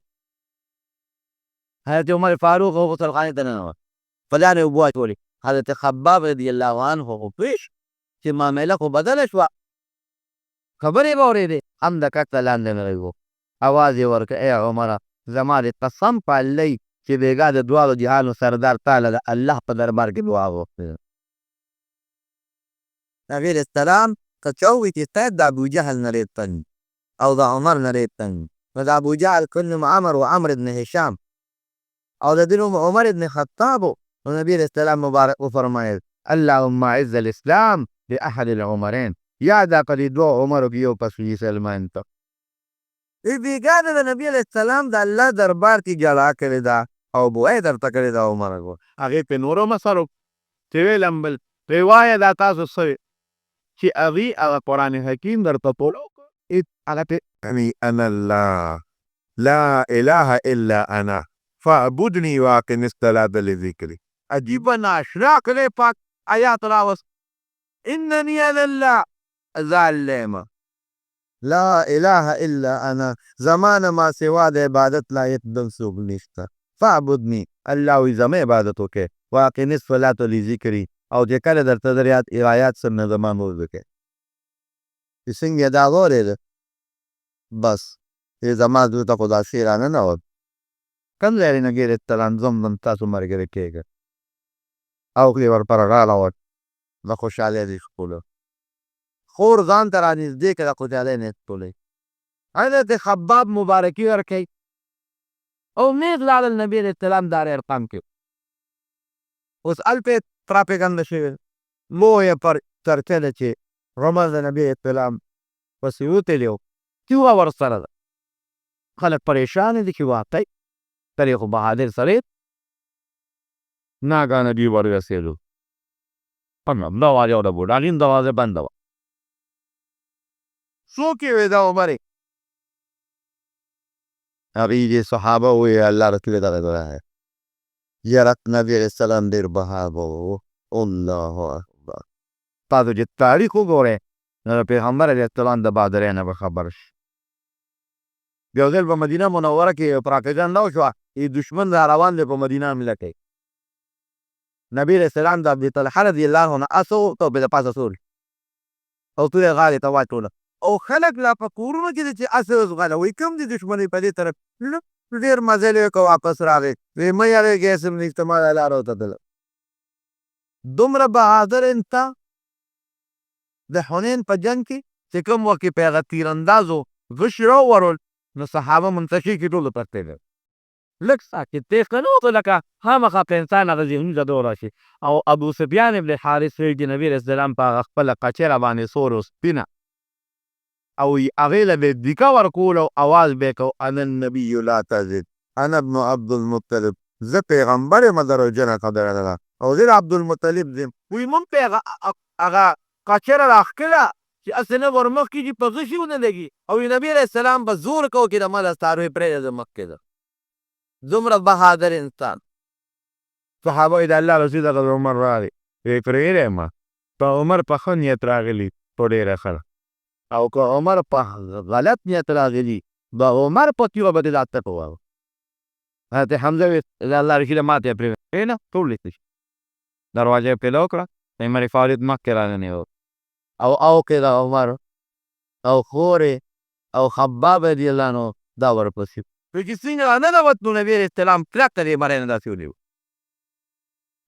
حضرت عمر فاروق او غسل خانې ته ننوت په لارې اوبه اچولې حضرت خباب رضی الله عنه خو پوه شو چې معامله خو بدله شوه خبرې به اورېدې هم د کټ ته لاندې نغی و اواز یې ورکړ ای عمره زما د قسم په الله چې بېګا د دواړو جهانو سردار تاله د الله په دربار کې دعا وغوښتې نبي علیه السلام که چا ووایي چې سید د ابوجهل نه ډېر تنګ او د عمر نه ډېر تنګ نو د ابوجهل کل نوم عمر و عمر ابن هشام او د دې نوم عمر ابن خطاب و نو نبي علیه السلام مبارک وفرمایل اللهم اعز الاسلام باحد العمرین یا دا په دې دوه عمرو کې یو پس سلمان ته بېګا د نبي علیه السلام د الله دربار کې جلا کړې ده او بوی درته کړې ده عمر هغې پې نورو مسرو چې ویلم بل پې وایه دا تاسو څه چې هغې هغه قرآن حکیم درته ټول وکړ هغه پې أنا الله لا إله إلا أنا فاعبدني وأقم الصلاة لذكري عجیبه ناشنا کلی پاک آیات راوست انني انا الله ظالم لا إله إلا أنا زمان ما سوا د عبادت لایق بل څوک نشته فاعبدني الله وایي زما عبادت وکړئ واقم الصلاة لذکري او چې کله درته د آیات سره نه زما مور وکړئ چې څنګه دا واورېده بس زما زړه ته خو داسې راننوت کوم ځای دی نبي علیه السلام زم تاسو ملګري کېږه او کلي ورپره راغلوت د خوشحالۍ دې ښکلو خور ځان ته رانږدې کړه د خوشحالۍ نه ښکلوي حضرت خباب مبارکي ورکوي او نیغ لاړل نبي علیه السلام دار ارقام کې اوس هلته پراپېګنډه شوې لویه چرچه ده چې عمر د نبي علیه السلام پسې وتلي و تیوه ورسره ده خلک پریشانه دي چې واقعي ترې خو بهادر سړی ناګانه دوی وررسېدو دروازه او د بوډاګین دروازه بنده وه څوک یې وې دا عمرې هغې دې صحابه وویل الله رسول دغه دغه یاره نبي علیه السلام ډېر بهادر و الله اکبر تاسو چې تاریخ وګورئ نو د پیغمبر علیه السلام د بهادرۍ نه به خبر شي یو ځل په مدینه منوره کې پراپېګنډه وشوه دشمن را روان دی په مدینه حمله کوي نبي علیه السلام د ابوطلحه رضی الله عنه اس وغوښته په د پاسه سور او توره یې غاړې ته واچوله او خلک لا په کورونو کې دي چې اس وزغله وایي کوم دي دشمنۍ په دې طرف ډېر مزل یې وکړ واپس راغی وایي مه یارېږئ اسم نشته ما دا لاره وتړله دومره بهادر انسان د حنین په جنګ کې چې کوم وخت کې په هغه تیراندازو غشي راوورول نو صحابه منتشي کې ټول پرتې دي لږ ساکت تیز که نه وته لکه خامخا په انسان هغه ذهني ډډه راشي. او ابو سفیان ابن حارث ویل چې نبي علیه السلام په هغه خپله قچره باندې سور و سپینه او هغې له به دیکه ورکول او اواز به یې کو انا النبي لا تزد انا ابن عبد المطلب زه پیغمبر یم دروجنه خبره نه ده او زه د عبدالمطلب یم. وایي مونږ پې هغه قچره راښکله چې هسې نه ور مخکې دي په غشي ونه لګي او نبي علیه السلام به زور کو چې د مه دستار وایي پرېږده زه مخکې ځم. دومره بهادر انسان. صحابه یې د الله رسول دغه عمر راغی ویې پرېږدی ما په عمر په ښه نیت راغلي په ډېره ښه او که عمر په غلط نیت راغلي د عمر په تیغه به دې دا ته ووایه. حضرت حمزه ویل د الله رسوله ماته یې پرېږده کښېنه ټول لیکلی شي. دروازه یې پیدا کړه عمر فاروق مخکې راننوت او کې د عمر او خورې او خباب رضي الله عنه دا ورپسې وایي چې څنګه راننوت نو نبي علیه السلام کلک ته دې مرۍ نه داسې ونیو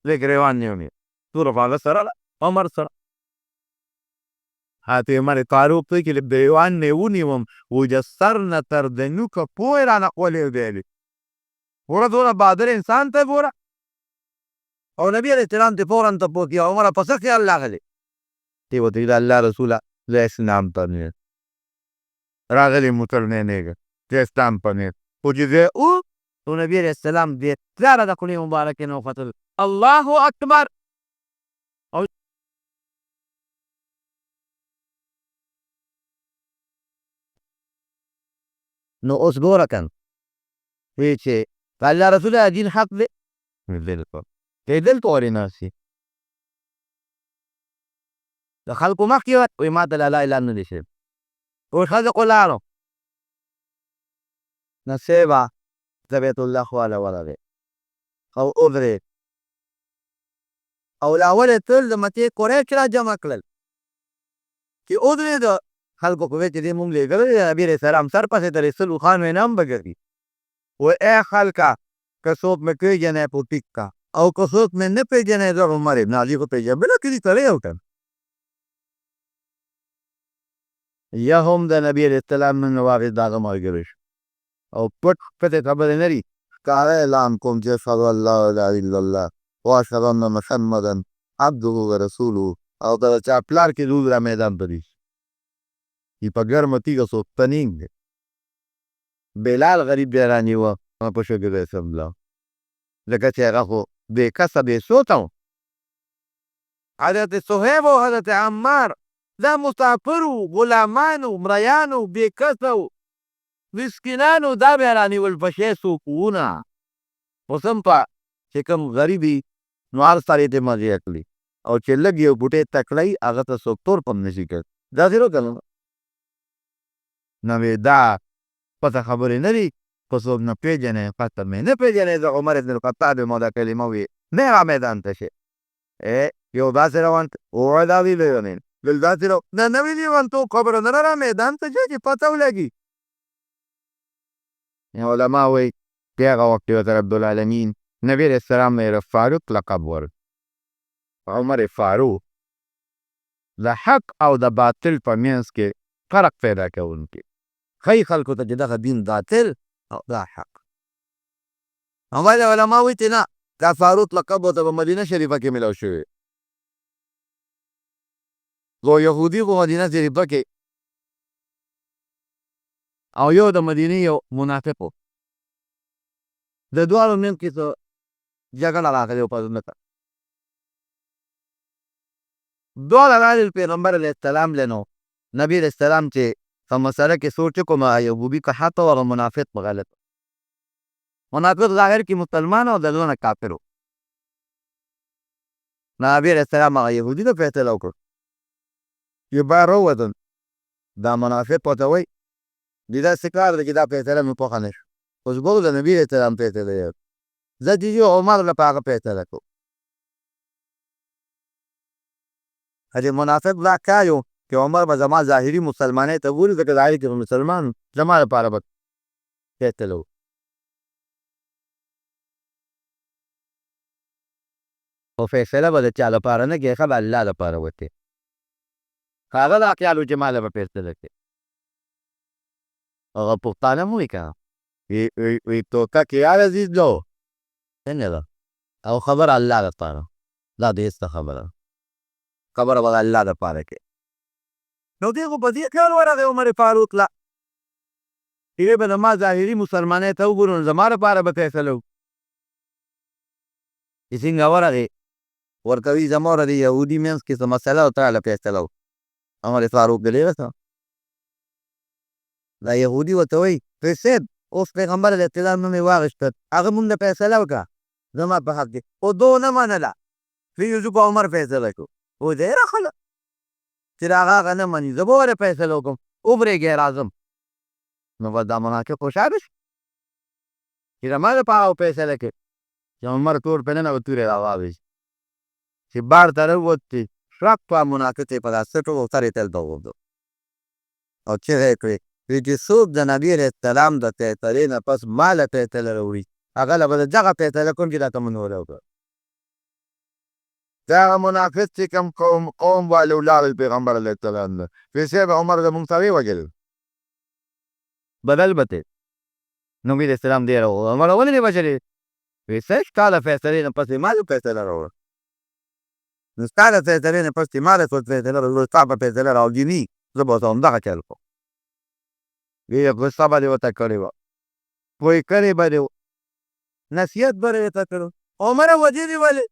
لږ روان نه ونیو توره په هغه سره ده عمر سره. حضرت عمر فاروق ته چې له ګریوان نه یې ونیوم وایي د سر نه تر دنوکه پورې رانه ولېږدېلې. وړه دونه بهادر انسان ته ګوره. او نبي علیه السلام ته فورا تپوس کړي عمره په څه خیال راغلی؟ دی ورته د الله رسوله زه اسلام ته نه یم راغلی مسلمانېږم زه اسلام ته نه یم خو چې زه نو نبي علیه السلام دې تلاره د خولې مبارکې نه وختل الله اکبر. نو اوس ګوره کنه وایي چې د الله رسوله دین حق دی بالکل دی دلته ولې ناست یې د خلکو مخکې وایي ما ته لا اله الا نه دی شوی اوس ښځه خو لاړو نصیبه د بیت الله خواله ورغې او ودرېد او له اول یې تل د مکې قریش را جمع کړل چې ودرېده خلکو خو وایي چې دې مونږ لېږلی دی د نبي علیه السلام سر پسې ترې سلو خان ویې نه هم به ګرځي. وایي ای خلکه که څوک مې پېژنئ خو ټیک کا او که څوک مې نه پېژنئ زه عمر ابن علي خو پېژنم بله کلي سړی یم که یا هم د نبي علیه السلام نن واقع د هغه ملګری شو او پټ پټې خبرې نه دي ښکاره اعلان کوم چې اشهد ان لا اله الا الله واشهد ان محمدا عبده ورسوله او د چا پلار کې روز را میدان ته دي چې په ګرمه تیږه څوک تنین دی. بلال غریب بیا رانیوه په شکر رسم الله ځکه چې هغه خو بې کسه بې سوته و. حضرت صهیب او حضرت عمار دا مسافر وو غلامان وو مریان وو بې کسه وو مسکینان وو دا بیا رانیول په شی څوک وونه اوس هم په چې کوم غریب وي نو هر سړی ترې مزې اخلي او چې لږ یو بوټی تکړه وي هغه ته څوک تور هم نشي کړی داسې نو که نه نه وې دا پته خبرې نه دي که څوک نه پېژنئ پته مې نه پېژنئ زه عمر بن الخطاب یم او دا کلمه وې نه هغه میدان ته شي یو داسې روان ووایه دا وی لیونین بل داسې نه نوي لیونتوب خبره نه را میدان ته ځه چې پته ولګي. علما وایي چې هغه وخت کې ورته ربالعالمین نبي علیه السلام یې فاروق لقب ورکړ. عمر فاروق د حق او د باطل په منځ کې فرق پیدا کوونکی ښایي خلکو ته چې دغه دین باطل او دا حق. هماغه علما وایي چې نه دا فاروق لقب ورته په مدینه شریفه کې میلاو شوی یو یهودي په مدینه شریفه کې او یو د مدینې یو منافق و د دواړو منځ کې څه جګړه راغلې وه په ځمکه دواړه راغلل پیغمبر علیه السلام لنو نبي علیه السلام چې په مسله کې سوچ وکړو یعقوبي که حق و منافق به غلط منافق ظاهر کې مسلمان او د زړه نه کافر و نبي علیه السلام هغه یهودي ته فیصله وکړه چې بهر ووتل دا منافق ورته وایي دې داسې کار دی چې دا فیصله مې پوښه نه شو اوس ګورو د نبي علیه السلام فیصله یې زه چې یو عمر له په هغه فیصله کوم هغې منافق دا کار یو چې عمر به زما ظاهري مسلمانۍ ته بولي ځکه ظاهري کې به مسلمان زما لپاره به فیصله وکړي خو فیصله به د چا لپاره نه کېږي ښه به الله لپاره وکړي هغه دا خیال و چې ما له به فیصله کوي هغه پښتانه مو وایي که وی ټوکه کې یا عزیز جو څنګه ده او خبره الله دپاره دا د هېڅ خبره خبره به د الله دپاره کې نو دی خو په دې خیال ورغی عمر فاروق له هغې به زما ظاهري مسلمانۍ ته وګورو نو زما لپاره به فیصله وکړي چې څنګه ورغې ورته وایي زما د یهودي منځ کې څه مسله او تا له فیصله وکړه عمر فاروق د ډېره څه دا یهودي ورته وایي صاحب اوس پیغمبر علیه السلام نوم یې واخېسته هغه مونږ له فیصله وکړه زما په حق کې خو دو ونه منله وایي زه په عمر فیصله کړو و ډېره ښه ده چې د هغه نه مني زه به ولې فیصله وکړم وبرېږئ راځم نو بس دا منافق خوشحاله شو چې زما دپاره فیصله کوي چې عمر تور پرې ننوت تورې را واویست چې بار ته راووتې شرق په منافق یې په دا سټ و سر یې تل ته وغورځو او چغې یې کړې وایي چې څوک د نبي علیه السلام د فیصلې نه پس ما له فیصله راوړي هغه له به د دغه فیصله کوم چې راته منوره وکړه دا هغه منافق چې کوم قوم والې ولاړل پیغمبر علیه السلام نه پیسې به عمر زمونږ سره ووژل بدل به تې نبي علیه السلام ډېره وویل عمر ولې دې وژلې وایي څه ستا له فیصلې نه پس ما له فیصله راوړه نو ستا له فیصلې نه پس ما له فیصله راوړه ستا په فیصله راوګیني زه به ورته همدغه چل کوم وایي غصه به دې ورته کړې وه پوه کړې به دې نصیحت به دې ورته کړو عمره وژلې ولې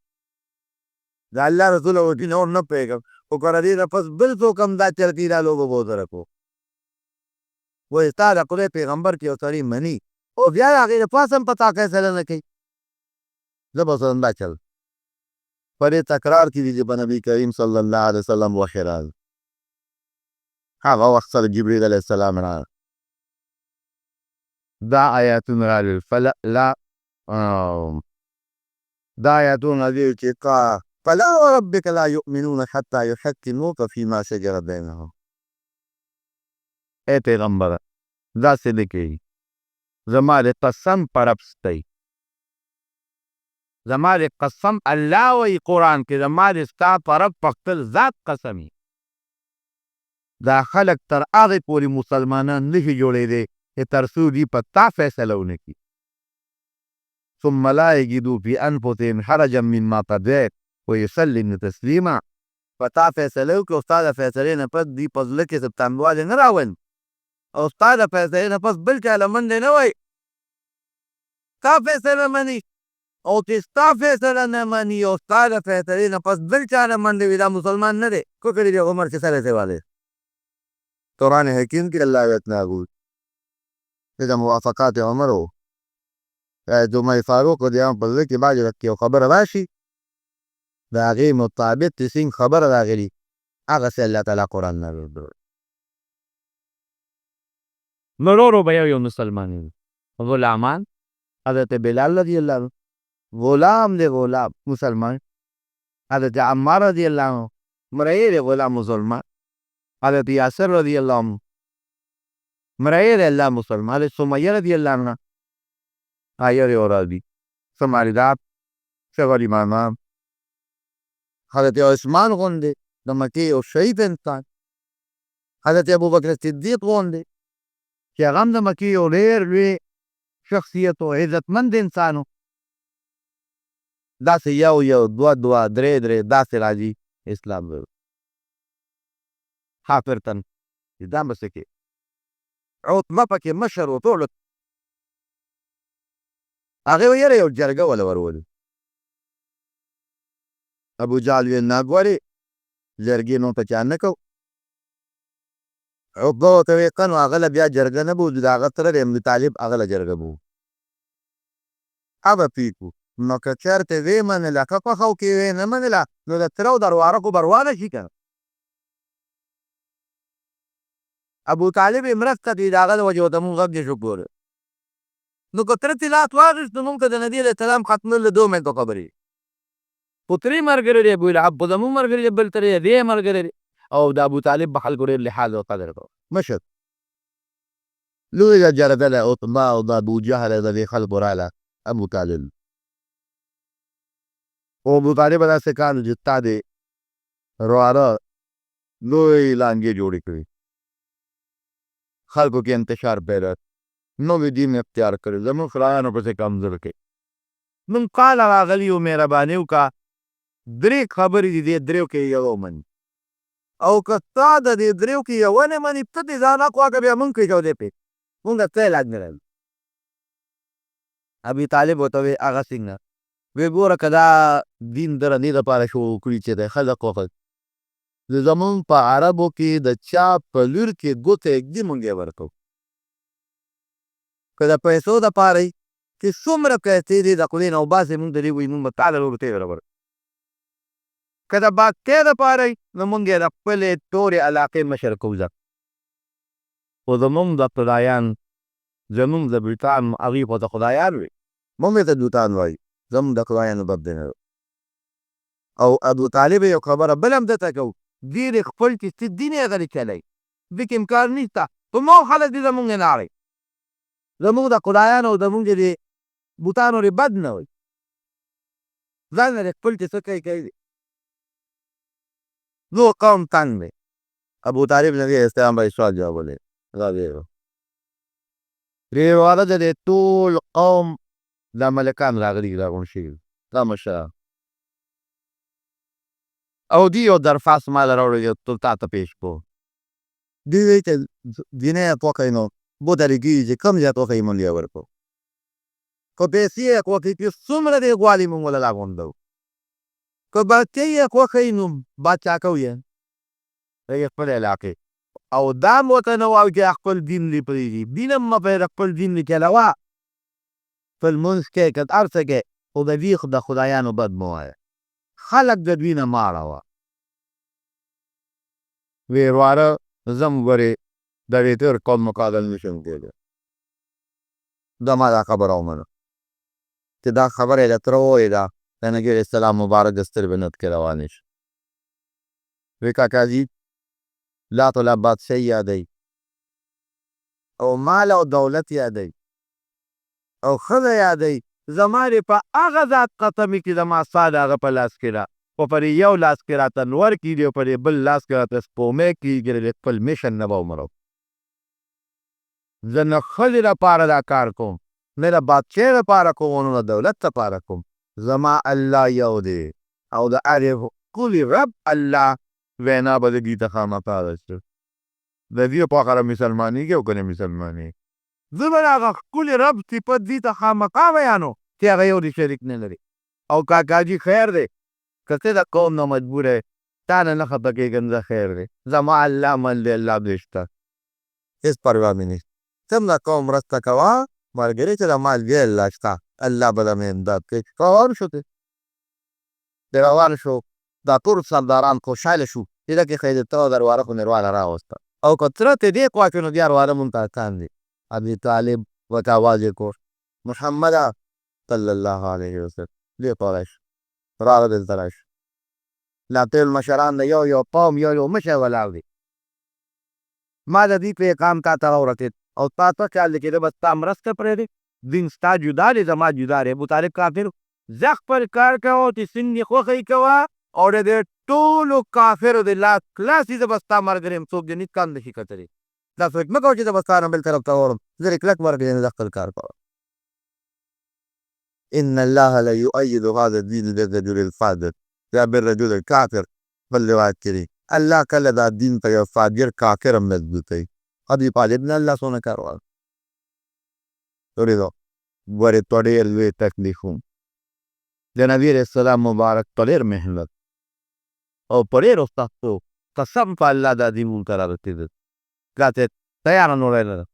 د الله رسول وکړي نور نه پوهېږم خو که د دې نه پس بل څوک هم دا چلتي دا لوبه به ورسره کوو وایي ستا د خدای پیغمبر چې یو سړی مني او بیا د هغې د پاسه هم په تا فیصله نه کوي زه به ورسره همدا چل په دې تکرار کې دي چې په نبي کریم صلی الله علیه وسلم وحی راغی هغه وخت سره جبریل علیه السلام راغی دا آیاتونه راغلل دا آیاتونه دي چې فلا وربک لا یؤمنون حتی یحکموک فیما شجر بینهم ای پیغمبره داسې نه کوي زما د قسم په رب ستئ زما د قسم الله وایي قرآن کې زما د ستا په رب په خپل ذات قسم دا خلک تر هغې پورې مسلمانان نشي جوړېدی چې تر څو دوی په تا فیصله ونه کړي ثم لا یجدوا فی انفسهم حرجا مما قضیت ویسلموا تسلیما په تا فیصله وکړي او ستا د فیصلې نه پس دوی په زړه کې څه تنګوالی نه راولي او ستا د فیصلې نه پس بل چا له منډې نه وایي ستا فیصله مني او چې ستا فیصله نه مني او ستا د فیصلې نه پس بل چا نه منډې وي دا مسلمان نه دی کو کړي دی عمر کې سره سوالی قرآن حکیم کې الله ویتنا گوی چې د موافقات عمر و د عمر فاروق رضی الله عنه په زړه کې بعضې وخت یو خبره راشي د هغې مطابق چې څنګه خبره راغلي هغسې الله تعالی قرآن نازل کړی نورو به یو مسلمان غلامان حضرت بلال رضی الله عنه غلام دی غلام مسلمان حضرت عمار رضی الله عنه مرئی دی غلام مسلمان حضرت یاسر رضی الله عنه مرئی دی الله مسلمان حضرت سمیہ رضی الله عنه آیر اورادی سماریدار شغل امام حضرت عثمان غوندې د مکې یو شهید انسان حضرت ابوبکر صدیق غوندې چې هغه هم د مکې یو ډېر لوی شخصیت او عزتمند انسان و داسې یو دوه درې داسې راځي اسلام حافر تن دا به څه کې عتبه پکې مشر و ټولو هغې ویل یو جرګه وله ورولي ابو جهل ویل نه ګورې جرګې نو په چا نه کوو عتبه ورته ویل ښه نو هغه له بیا جرګه نه بوځو د هغه تره د ابن طالب هغه له جرګه بوځو هغه پرې کړو نو که چېرته ویې منله ښه خوښه وکړې ویې نه منله نو د تره او درواره خو بروانه شي که نه ابو طالب یې مرسته کوي د هغه د وجې ورته مونږ غږ دې شو ګوره نو که تره ترې لاس واخېست نو مونږ که د نبي علیه السلام ختمول د 2 منټو خبرې خو ترې ملګری دی ابولهب خو زمونږ ملګری دی بل ترې دی ملګری دی او د ابو طالب به خلکو ډېر لحاظ او قدر کوه مشر لویه جرګه د عتبه او د ابو جهل د دې خلکو راغله ابو طالب او ابو طالب به داسې کار چې ستا د رواره لوی لانګې جوړې کړي خلکو کې انتشار پیدا نوې دین اختیار کړی زموږ خدایانو پسې کمزور کوي. نن کال راغلی و مهرباني وکړه 3 خبرې دي دې 3 کې یو ومني او که تا د دې 3 کې یو ونه مني ته دې ځان اخوا که بیا مونږ کوي جو دې پې مونږ ته علاج نه لرو. ابي طالب ورته وی هغه څنګه وی ګوره که دا دین در دې دپاره شروع کړي چې د خلق وخت زمونږ په عربو کې د چا په لور کې ګوته ږدي مونږ یې ورکوو. که د پیسو دپاره یي چې څومره پیسې دې د خولې نه وباسې مونږ ته دې وایي مونږ به تا له روپۍ درورکړو. که د بادشاه دپاره یي نو مونږ یې د خپلې تورې علاقې مشر کوو ځکه خو زمونږ د خدایان زمونږ د بوتان هغوی خو د خدایان وي مونږ یې ته دوتان وایو زموږ د خدایانو بد دی نه. او ابو طالب یو خبره بل هم درته کوو دې دې خپل چې څه دین یې غلی چلی دې کې امکان نشته په مو خلک دې زمونږ نه ناړئ زمونږ د خدایانو او زمونږ د بوتانو دې بد نه وایي ځان نه دې خپل چې څه کوي کوي. نور قوم تنګ دی. ابو طالب نبی اسلام به سوال جوابولی دا دی ریواده د دې ټول قوم دا ملکان راغلي راغونډ شوي دا مشران او دی یو درخواست ما له راوړی دی ته تا ته پیش کړو. دوی وایي چې دینه یې خوښوي نو بوتلی کېږي چې کوم ځای خوښوي مونږ یې ورکړو. که پیسې یې خوښوي چې څومره دې غواړي مونږ له راغونډوو. که بادشاهي یې خوښوي نو بادشاه کوو یې د خپل علاقې او دا م ورته نه وایو چې خپل دین دې پرېږدي دین هم مه پرېږده خپل دین دې چلوه خپل لمونځ کوې که هر څه کوې خو د دوی د خدایانو بد مه وایه خلک د دوی نه مه اړوه. وی واره زم ورې د دې تېر قوم مقابل نشم کېدی دا ما دا خبره ومنه چې دا خبره یې د تره ووایي ده د نبي علیه السلام مبارک د ستر بنت کې روانې شي. وی کاکاجي لا ته لا بادشاهي یادوي او مال او دولت یادوي او ښځه یادوي زما دې په هغه ذات قسم وي چې زما ستا د هغه په لاس کې ده خو په دې یو لاس کې راته نور کېږي او په دې بل لاس کې راته سپومۍ کېږي د خپل میشن نه به ومرو. زه نه ښځې دپاره دا کار کوم نه د بادشاهۍ دپاره کوم او نه د دولت دپاره کوم زما الله یو دی او د هرې ښکلي رب الله وینا به د دوی ته خامخا رسي د دوی په خره مسلمانېږي او که نه مسلمانېږي زه به د هغه ښکلي رب صفت دوی ته خامخا بیانو چې هغه یو د شریک نه لري. او کاکاجي خیر دی که ته د قوم نه مجبوره یې تا نه نه خفه کېږم زه خیر دی زما الله من دی الله بې شته هېڅ پروا مې نشته ته هم د قوم مرسته کوه ملګري چې د مال بیا الله شته الله به درنه امداد کوي. روان شو ته روان شو دا ټول سرداران خوشحاله شو چې دکې خیر ته درواره خو مېرواله راوسته او که تره ته دې خوا کې نو بیا رواره مونږ ته اسان دی. ابي طالب ورته اواز یې کړ محمده صلی الله علیه وسلم دې خوا راشه راغه دلته راشه دا ټول مشران د یو یو قوم یو یو مشر ولاړ دي ما د دې پیغام تا ته راورسېد او تا ته خیال دی چې زه به ستا مرسته پرېږدې دین ستا جدا دی زما جدا دی. ابوطالب کافر زه خپل کار کوه چې څنګه یې خوښه یې کوه او د دې ټولو کافرو د لاس خلاصي زه به ستا ملګری یم څوک دې هېڅ کم نشي کتلی. دا فکر مه کوه چې زه به ستا نه بل طرف ته وړم زه دې کلک ملګری یم زه خپل کار کوم. ان الله لا يؤيد هذا الدين بالرجل الفاجر یا بالرجل الكافر بل روایت کې دی الله کله دا دین ته یو فاجر کافر هم مضبوطوي. ابي طالب نه الله څونه کار وکړ اورېدو ګورې ته ډېر لوی تکلیف و د نبي علیه السلام مبارک په ډېر محنت او په ډېرو سختو قسم په الله دا دین مونږ ته رارسېده دا ته تیاره نوری نه ده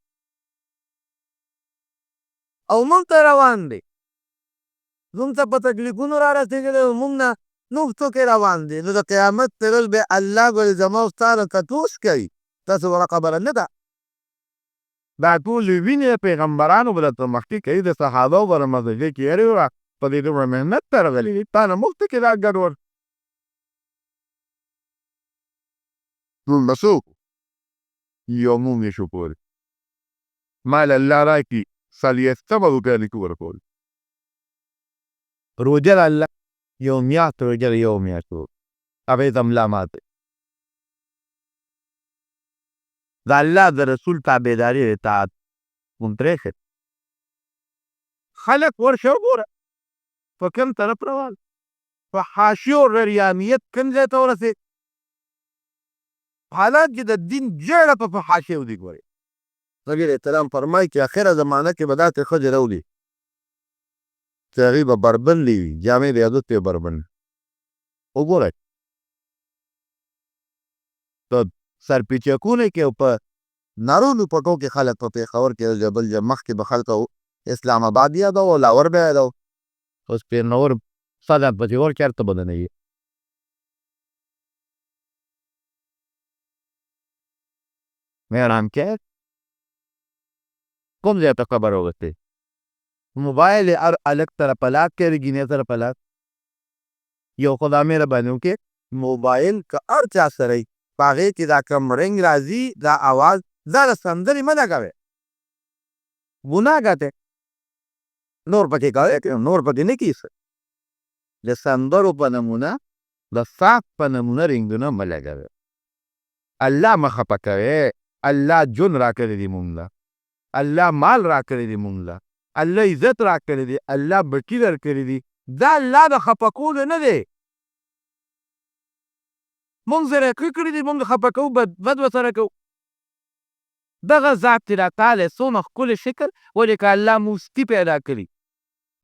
او مونږ ته روان دی زموږ ته په تکلیفونو رارسېدلی مونږ نه نور څوک روان دی نو د قیامت په ورځ به الله به زما او ستا نه کتوس کوي تاسو وړه خبره نه ده. دا ټول وینې پیغمبرانو به درته مخکې کوي د صحابو به رمضاني کې یاري وه په دې دومره محنت ته راغلي دي تا نه مخکې کې دا ګډوډ ټول به څوک یو مونږ یې شو کولی مال الله راکړي څلوېښتمه روپۍ لیکو ورکول روژه د الله یو میاشت روژه د یو میاشت هغې ته ملا مات د الله د رسول تابعداري اطاعت مونتریخ خلک ورشه وګوره په کوم طرف روان په حاشیو رریانیت کوم ځای ته ورسېد حالات چې د دین جړه په حاشیو دي ګورې نبي علیه السلام فرمایي چې اخره زمانه کې به داسې ښځې راولي چې هغوی به بربنډې وي جامې د عادت یې بربنډ وګورئ په سرپیچکونو کې او په نارونو پټو کې خلک په پېښور کې د بل ځای مخکې به خلکو اسلام آباد یادو او لاور به یادو اوس پېښور ساده پېښور چېرته به نه وي مهران کې کوم ځای ته خبر وغوښتې موبایل یې هر هلک سره په لاس کې رګینې سره په لاس یو خو دا مهرباني وکړې موبایل که هر چا سره وي په هغې کې دا کوم رنګ راځي دا اواز دا د سندرې مه لګوئ ګناه دی نور پکې کوئ نور پکې نه کیږي د سندرو په نمونه د صاف په نمونه رنګونه مه لګوئ الله مه خفه کوئ الله جون راکړی دی مونږ له الله مال راکړی دی مونږ له الله عزت راکړی دی الله بټي درکړي دي دا الله د خفه کولو نه دی مونږ سره کړي دي مونږ خفه کوو بد ورسره کوو دغه ذات چې راکالی څومره ښکلی شکل ولې که الله موږ سپي پیدا کړي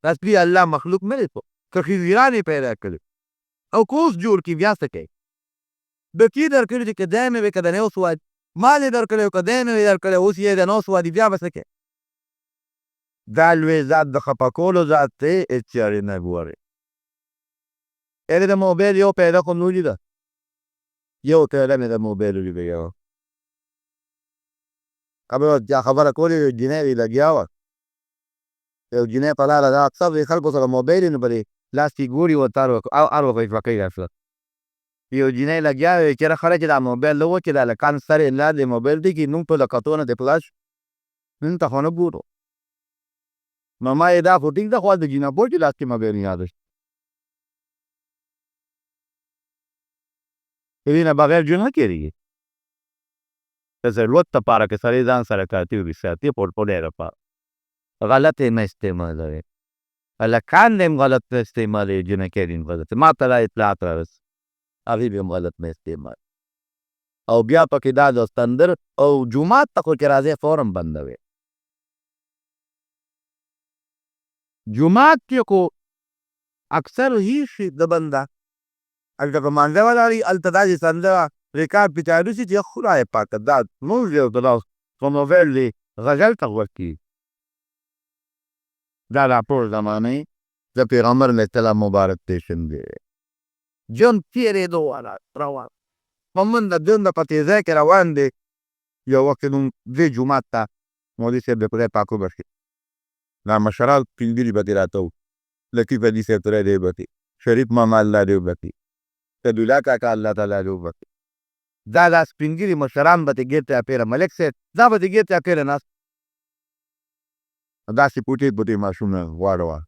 دا سپي الله مخلوق نه دی که خنزیران یې پیدا کړي او که اوس جوړ کړي بیا څه کوي بچي درکړي دي که دی مې وي که د نه اوس وادي مال یې درکړی او که دی مې وي درکړی اوس یې د نه اوس وادي بیا به څه کوي دا لوی ذات د خفه کولو ذات دی هېڅ چارې نه ګورې یعنې د موبایل یو پیدا خو مې ولیده یو پیدا مې د موبایل ولیده یو خبره کولې یو جنۍ وي لګیا وه یو جنۍ په لاره دا اکثر د خلکو سره موبایل یې نو په دې لاس کې ګوري ورته هر وخت فقۍ راسله یو جنۍ لګیا وی چېرې خره چې دا موبایل له وکړي دا هلکان سر یې لاندې موبایل دی کې نوم په له کتو نه دی پلاس نن ته خو نه ګورو نو ما یې دا خو ټیک ده خو د جینکو چې لاس کې موبایل یاد شي دې نه بغیر ژوند نه کېږي د ضرورت دپاره که سړی ځان سره کاتي وساتي پورټفولیو لپاره غلط یې نه استعمالوي هلکان دې هم غلط نه استعمالوي جنکۍ دې هم غلط ما ته دا اطلاعات رارسي هغوی به هم غلط نه استعمال او بیا پکې دا د سندر او جومات ته خو چې راځئ فوراً بندوي جومات کې خو اکثر هېڅ شي د بنده هلته په مانځه ولاړ وي هلته داسې سندره ریکارډ پې چالو شي چې خدای پاکه دا زموږ یو د لاس په موبایل دی غزل ته غوږ کړي دا د ټول زمانې د پیغمبر علیه السلام مبارک پیشن دی ژوند تېرېدو والا روان په منډه ډنډه په تېزۍ کې روان دی یو وخت نوم ځې جومات ته مولوي صاحب د خدای پاک وبخښي دا مشران سپین ږیري به دې راته وو لطیف علي صاحب خدای دې وبخښي شریف ماما الله دې وبخښي سدولا کاکا الله تعالی دې وبخښي دا سپین ږیري مشران به دې ګیر ته اپېره ملک صاحب دا به دې ګیر ته اپېره ناست داسې پوټې پوټې ماشومونه واړه وه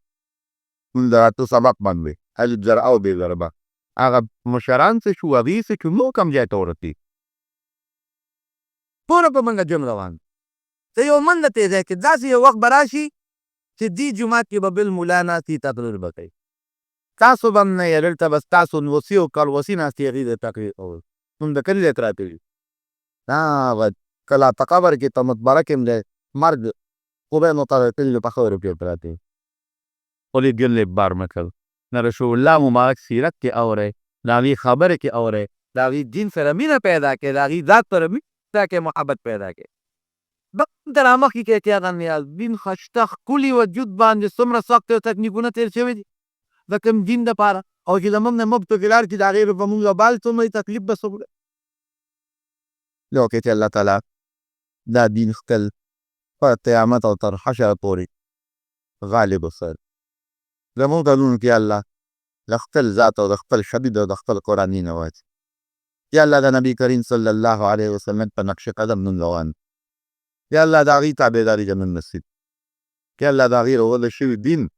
مونږ د راتلو سبق باندې الف ضربه او بې ضربه هغه مشران څه شو هغوی څه شو نو کم ځای ته ورسېد ټوله په منډه ژوند روان ته یو منډه تېزۍ کې داسې یو وخت به راشي چې دې جومات کې به بل ملا ناست وي تا ته لور به کوي تاسو به هم نه یې دلته به ستاسو نوسي او کلوسي ناستې هغې د تقریر کول موږ د کلي ځای ته راغلي هغه کله په قبر کې په مقبره کې هم دی مرګ خو به یې نو ته کلي په خبرو کې پراته وي خولې ګلې بار مه کوه د رسول الله مبارک سیرت کې اورئ د هغې خبرې کې اورئ د هغې دین سره مینه پیدا کړئ د هغې ذات سره مینه پیدا کړئ محبت پیدا کړئ ته رامخکې کړئ چې هغه نیاز دین ښایسته ښکلي وجود باندې څومره سخت او تکلیفونه تېر شوي دي د کوم دین دپاره او چې زموږ نه مبتکران چې د هغې په موږ وبال څومره تکلیف به څومره لکه چې الله تعالی دا دین خپل په قیامت او تر حشره پورې غالب وساتي زموږ کلونو کې الله د خپل ذات او د خپل شدید او د خپل قرآني نه واچي یا الله د نبي کریم صلی الله علیه وسلم په نقش قدم نن روان یا الله د هغې تابعداري زموږ نصیب یا الله د هغې راوړل شوي دین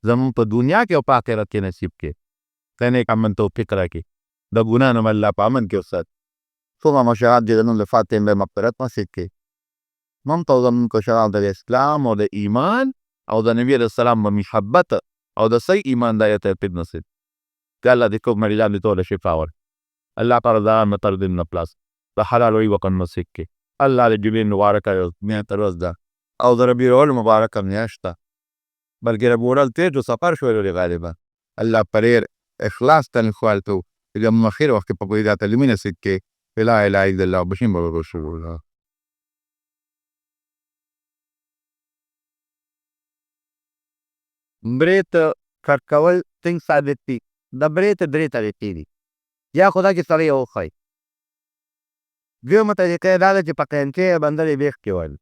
زموږ په دنیا کې او په آخرت کې نصیب کړي ته نیک امن توفیق راکړي د ګناه نه الله په امن کې وساتي څومره مشران دي د نن له فاتحې مغفرت نصیب کړي ممته او زمون کشران د اسلام او د ایمان او د نبی علیه السلام په محبت او د صحیح ایمان د توفیق نصیب که الله دې کوم مریضان دې ټوله شفا ورکړي الله تعالی دا مطر دې نه پلاس د حلال وی وقت نصیب کړي الله دې جبرین مبارکه میاشت ورځ ده او د ربیع الاول مبارکه میاشت ده بلکې ربیع الاول تیر جو سفر شوی غالبا الله پریر اخلاص ته نخوال تو چې د مخیر وخت په پیدا تعلیمي نصیب کړي لا اله الا الله بشین رسول الله برېت کټ کول څنګه ثابت دي د برېت درې طریقې دي یا خدا کې سړی وښایي دویمه طریقه یې دا ده چې په قینچې یې بندلې بیخ کې والي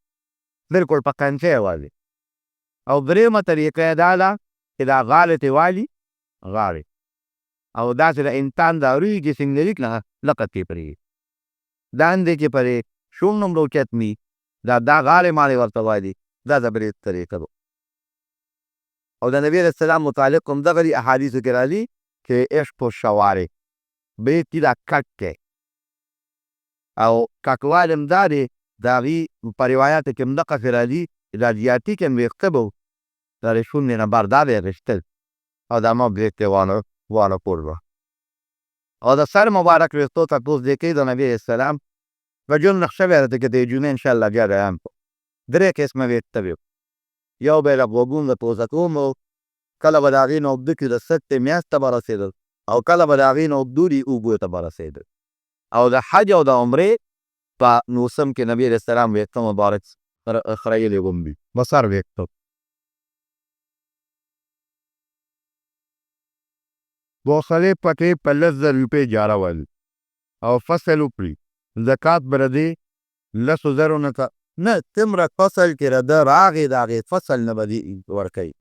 بلکل په قینچې یې والي او درېیمه طریقه یې دا ده چې دا غاړې ته والي غاړې او داسې د انسان دا روی چې څنګه لري که نه لقط کې پرېږدي داندې کې پرې شوم نوم روچت وي دا غاړې ماړې ورته والي دا د برېت طریقه ده او د نبی علیه السلام متعلق هم دغه احادیثو کې راځي چې عشق الشوارع برېت کې دا کټ دی او کټوالی هم دا دی د هغې په روایاتو کې هم دقسې راځي چې دا زیاتي کې هم ویښته به د شونډې نه بر دا به یې غښتل او دا ما برېت ته وانه پور به او د سر مبارک ویښتو تپوس دې کوي د نبی علیه السلام په ژوند نقشه به یې راته کې د جمعې انشاءالله بیا بیان کړو 3 قسمه ویښته به یو به یې له غوږونو د پوزه کوم کله به د هغې نه اوږده کړي د ستې میاشت ته به رسېدل او کله به د هغې نه اوږدولي اوږو ته به رسېدل او د حج او د عمرې په موسم کې نبي علیه السلام ویښته مبارک خریلې غوندي بسر ویښته بوخلې پټې په 10,000 روپۍ اجاره والي او فصل وکړي زکات به د دې 10,000 نه څومره فصل کې رده راغې د هغې فصل نه به دې ورکوي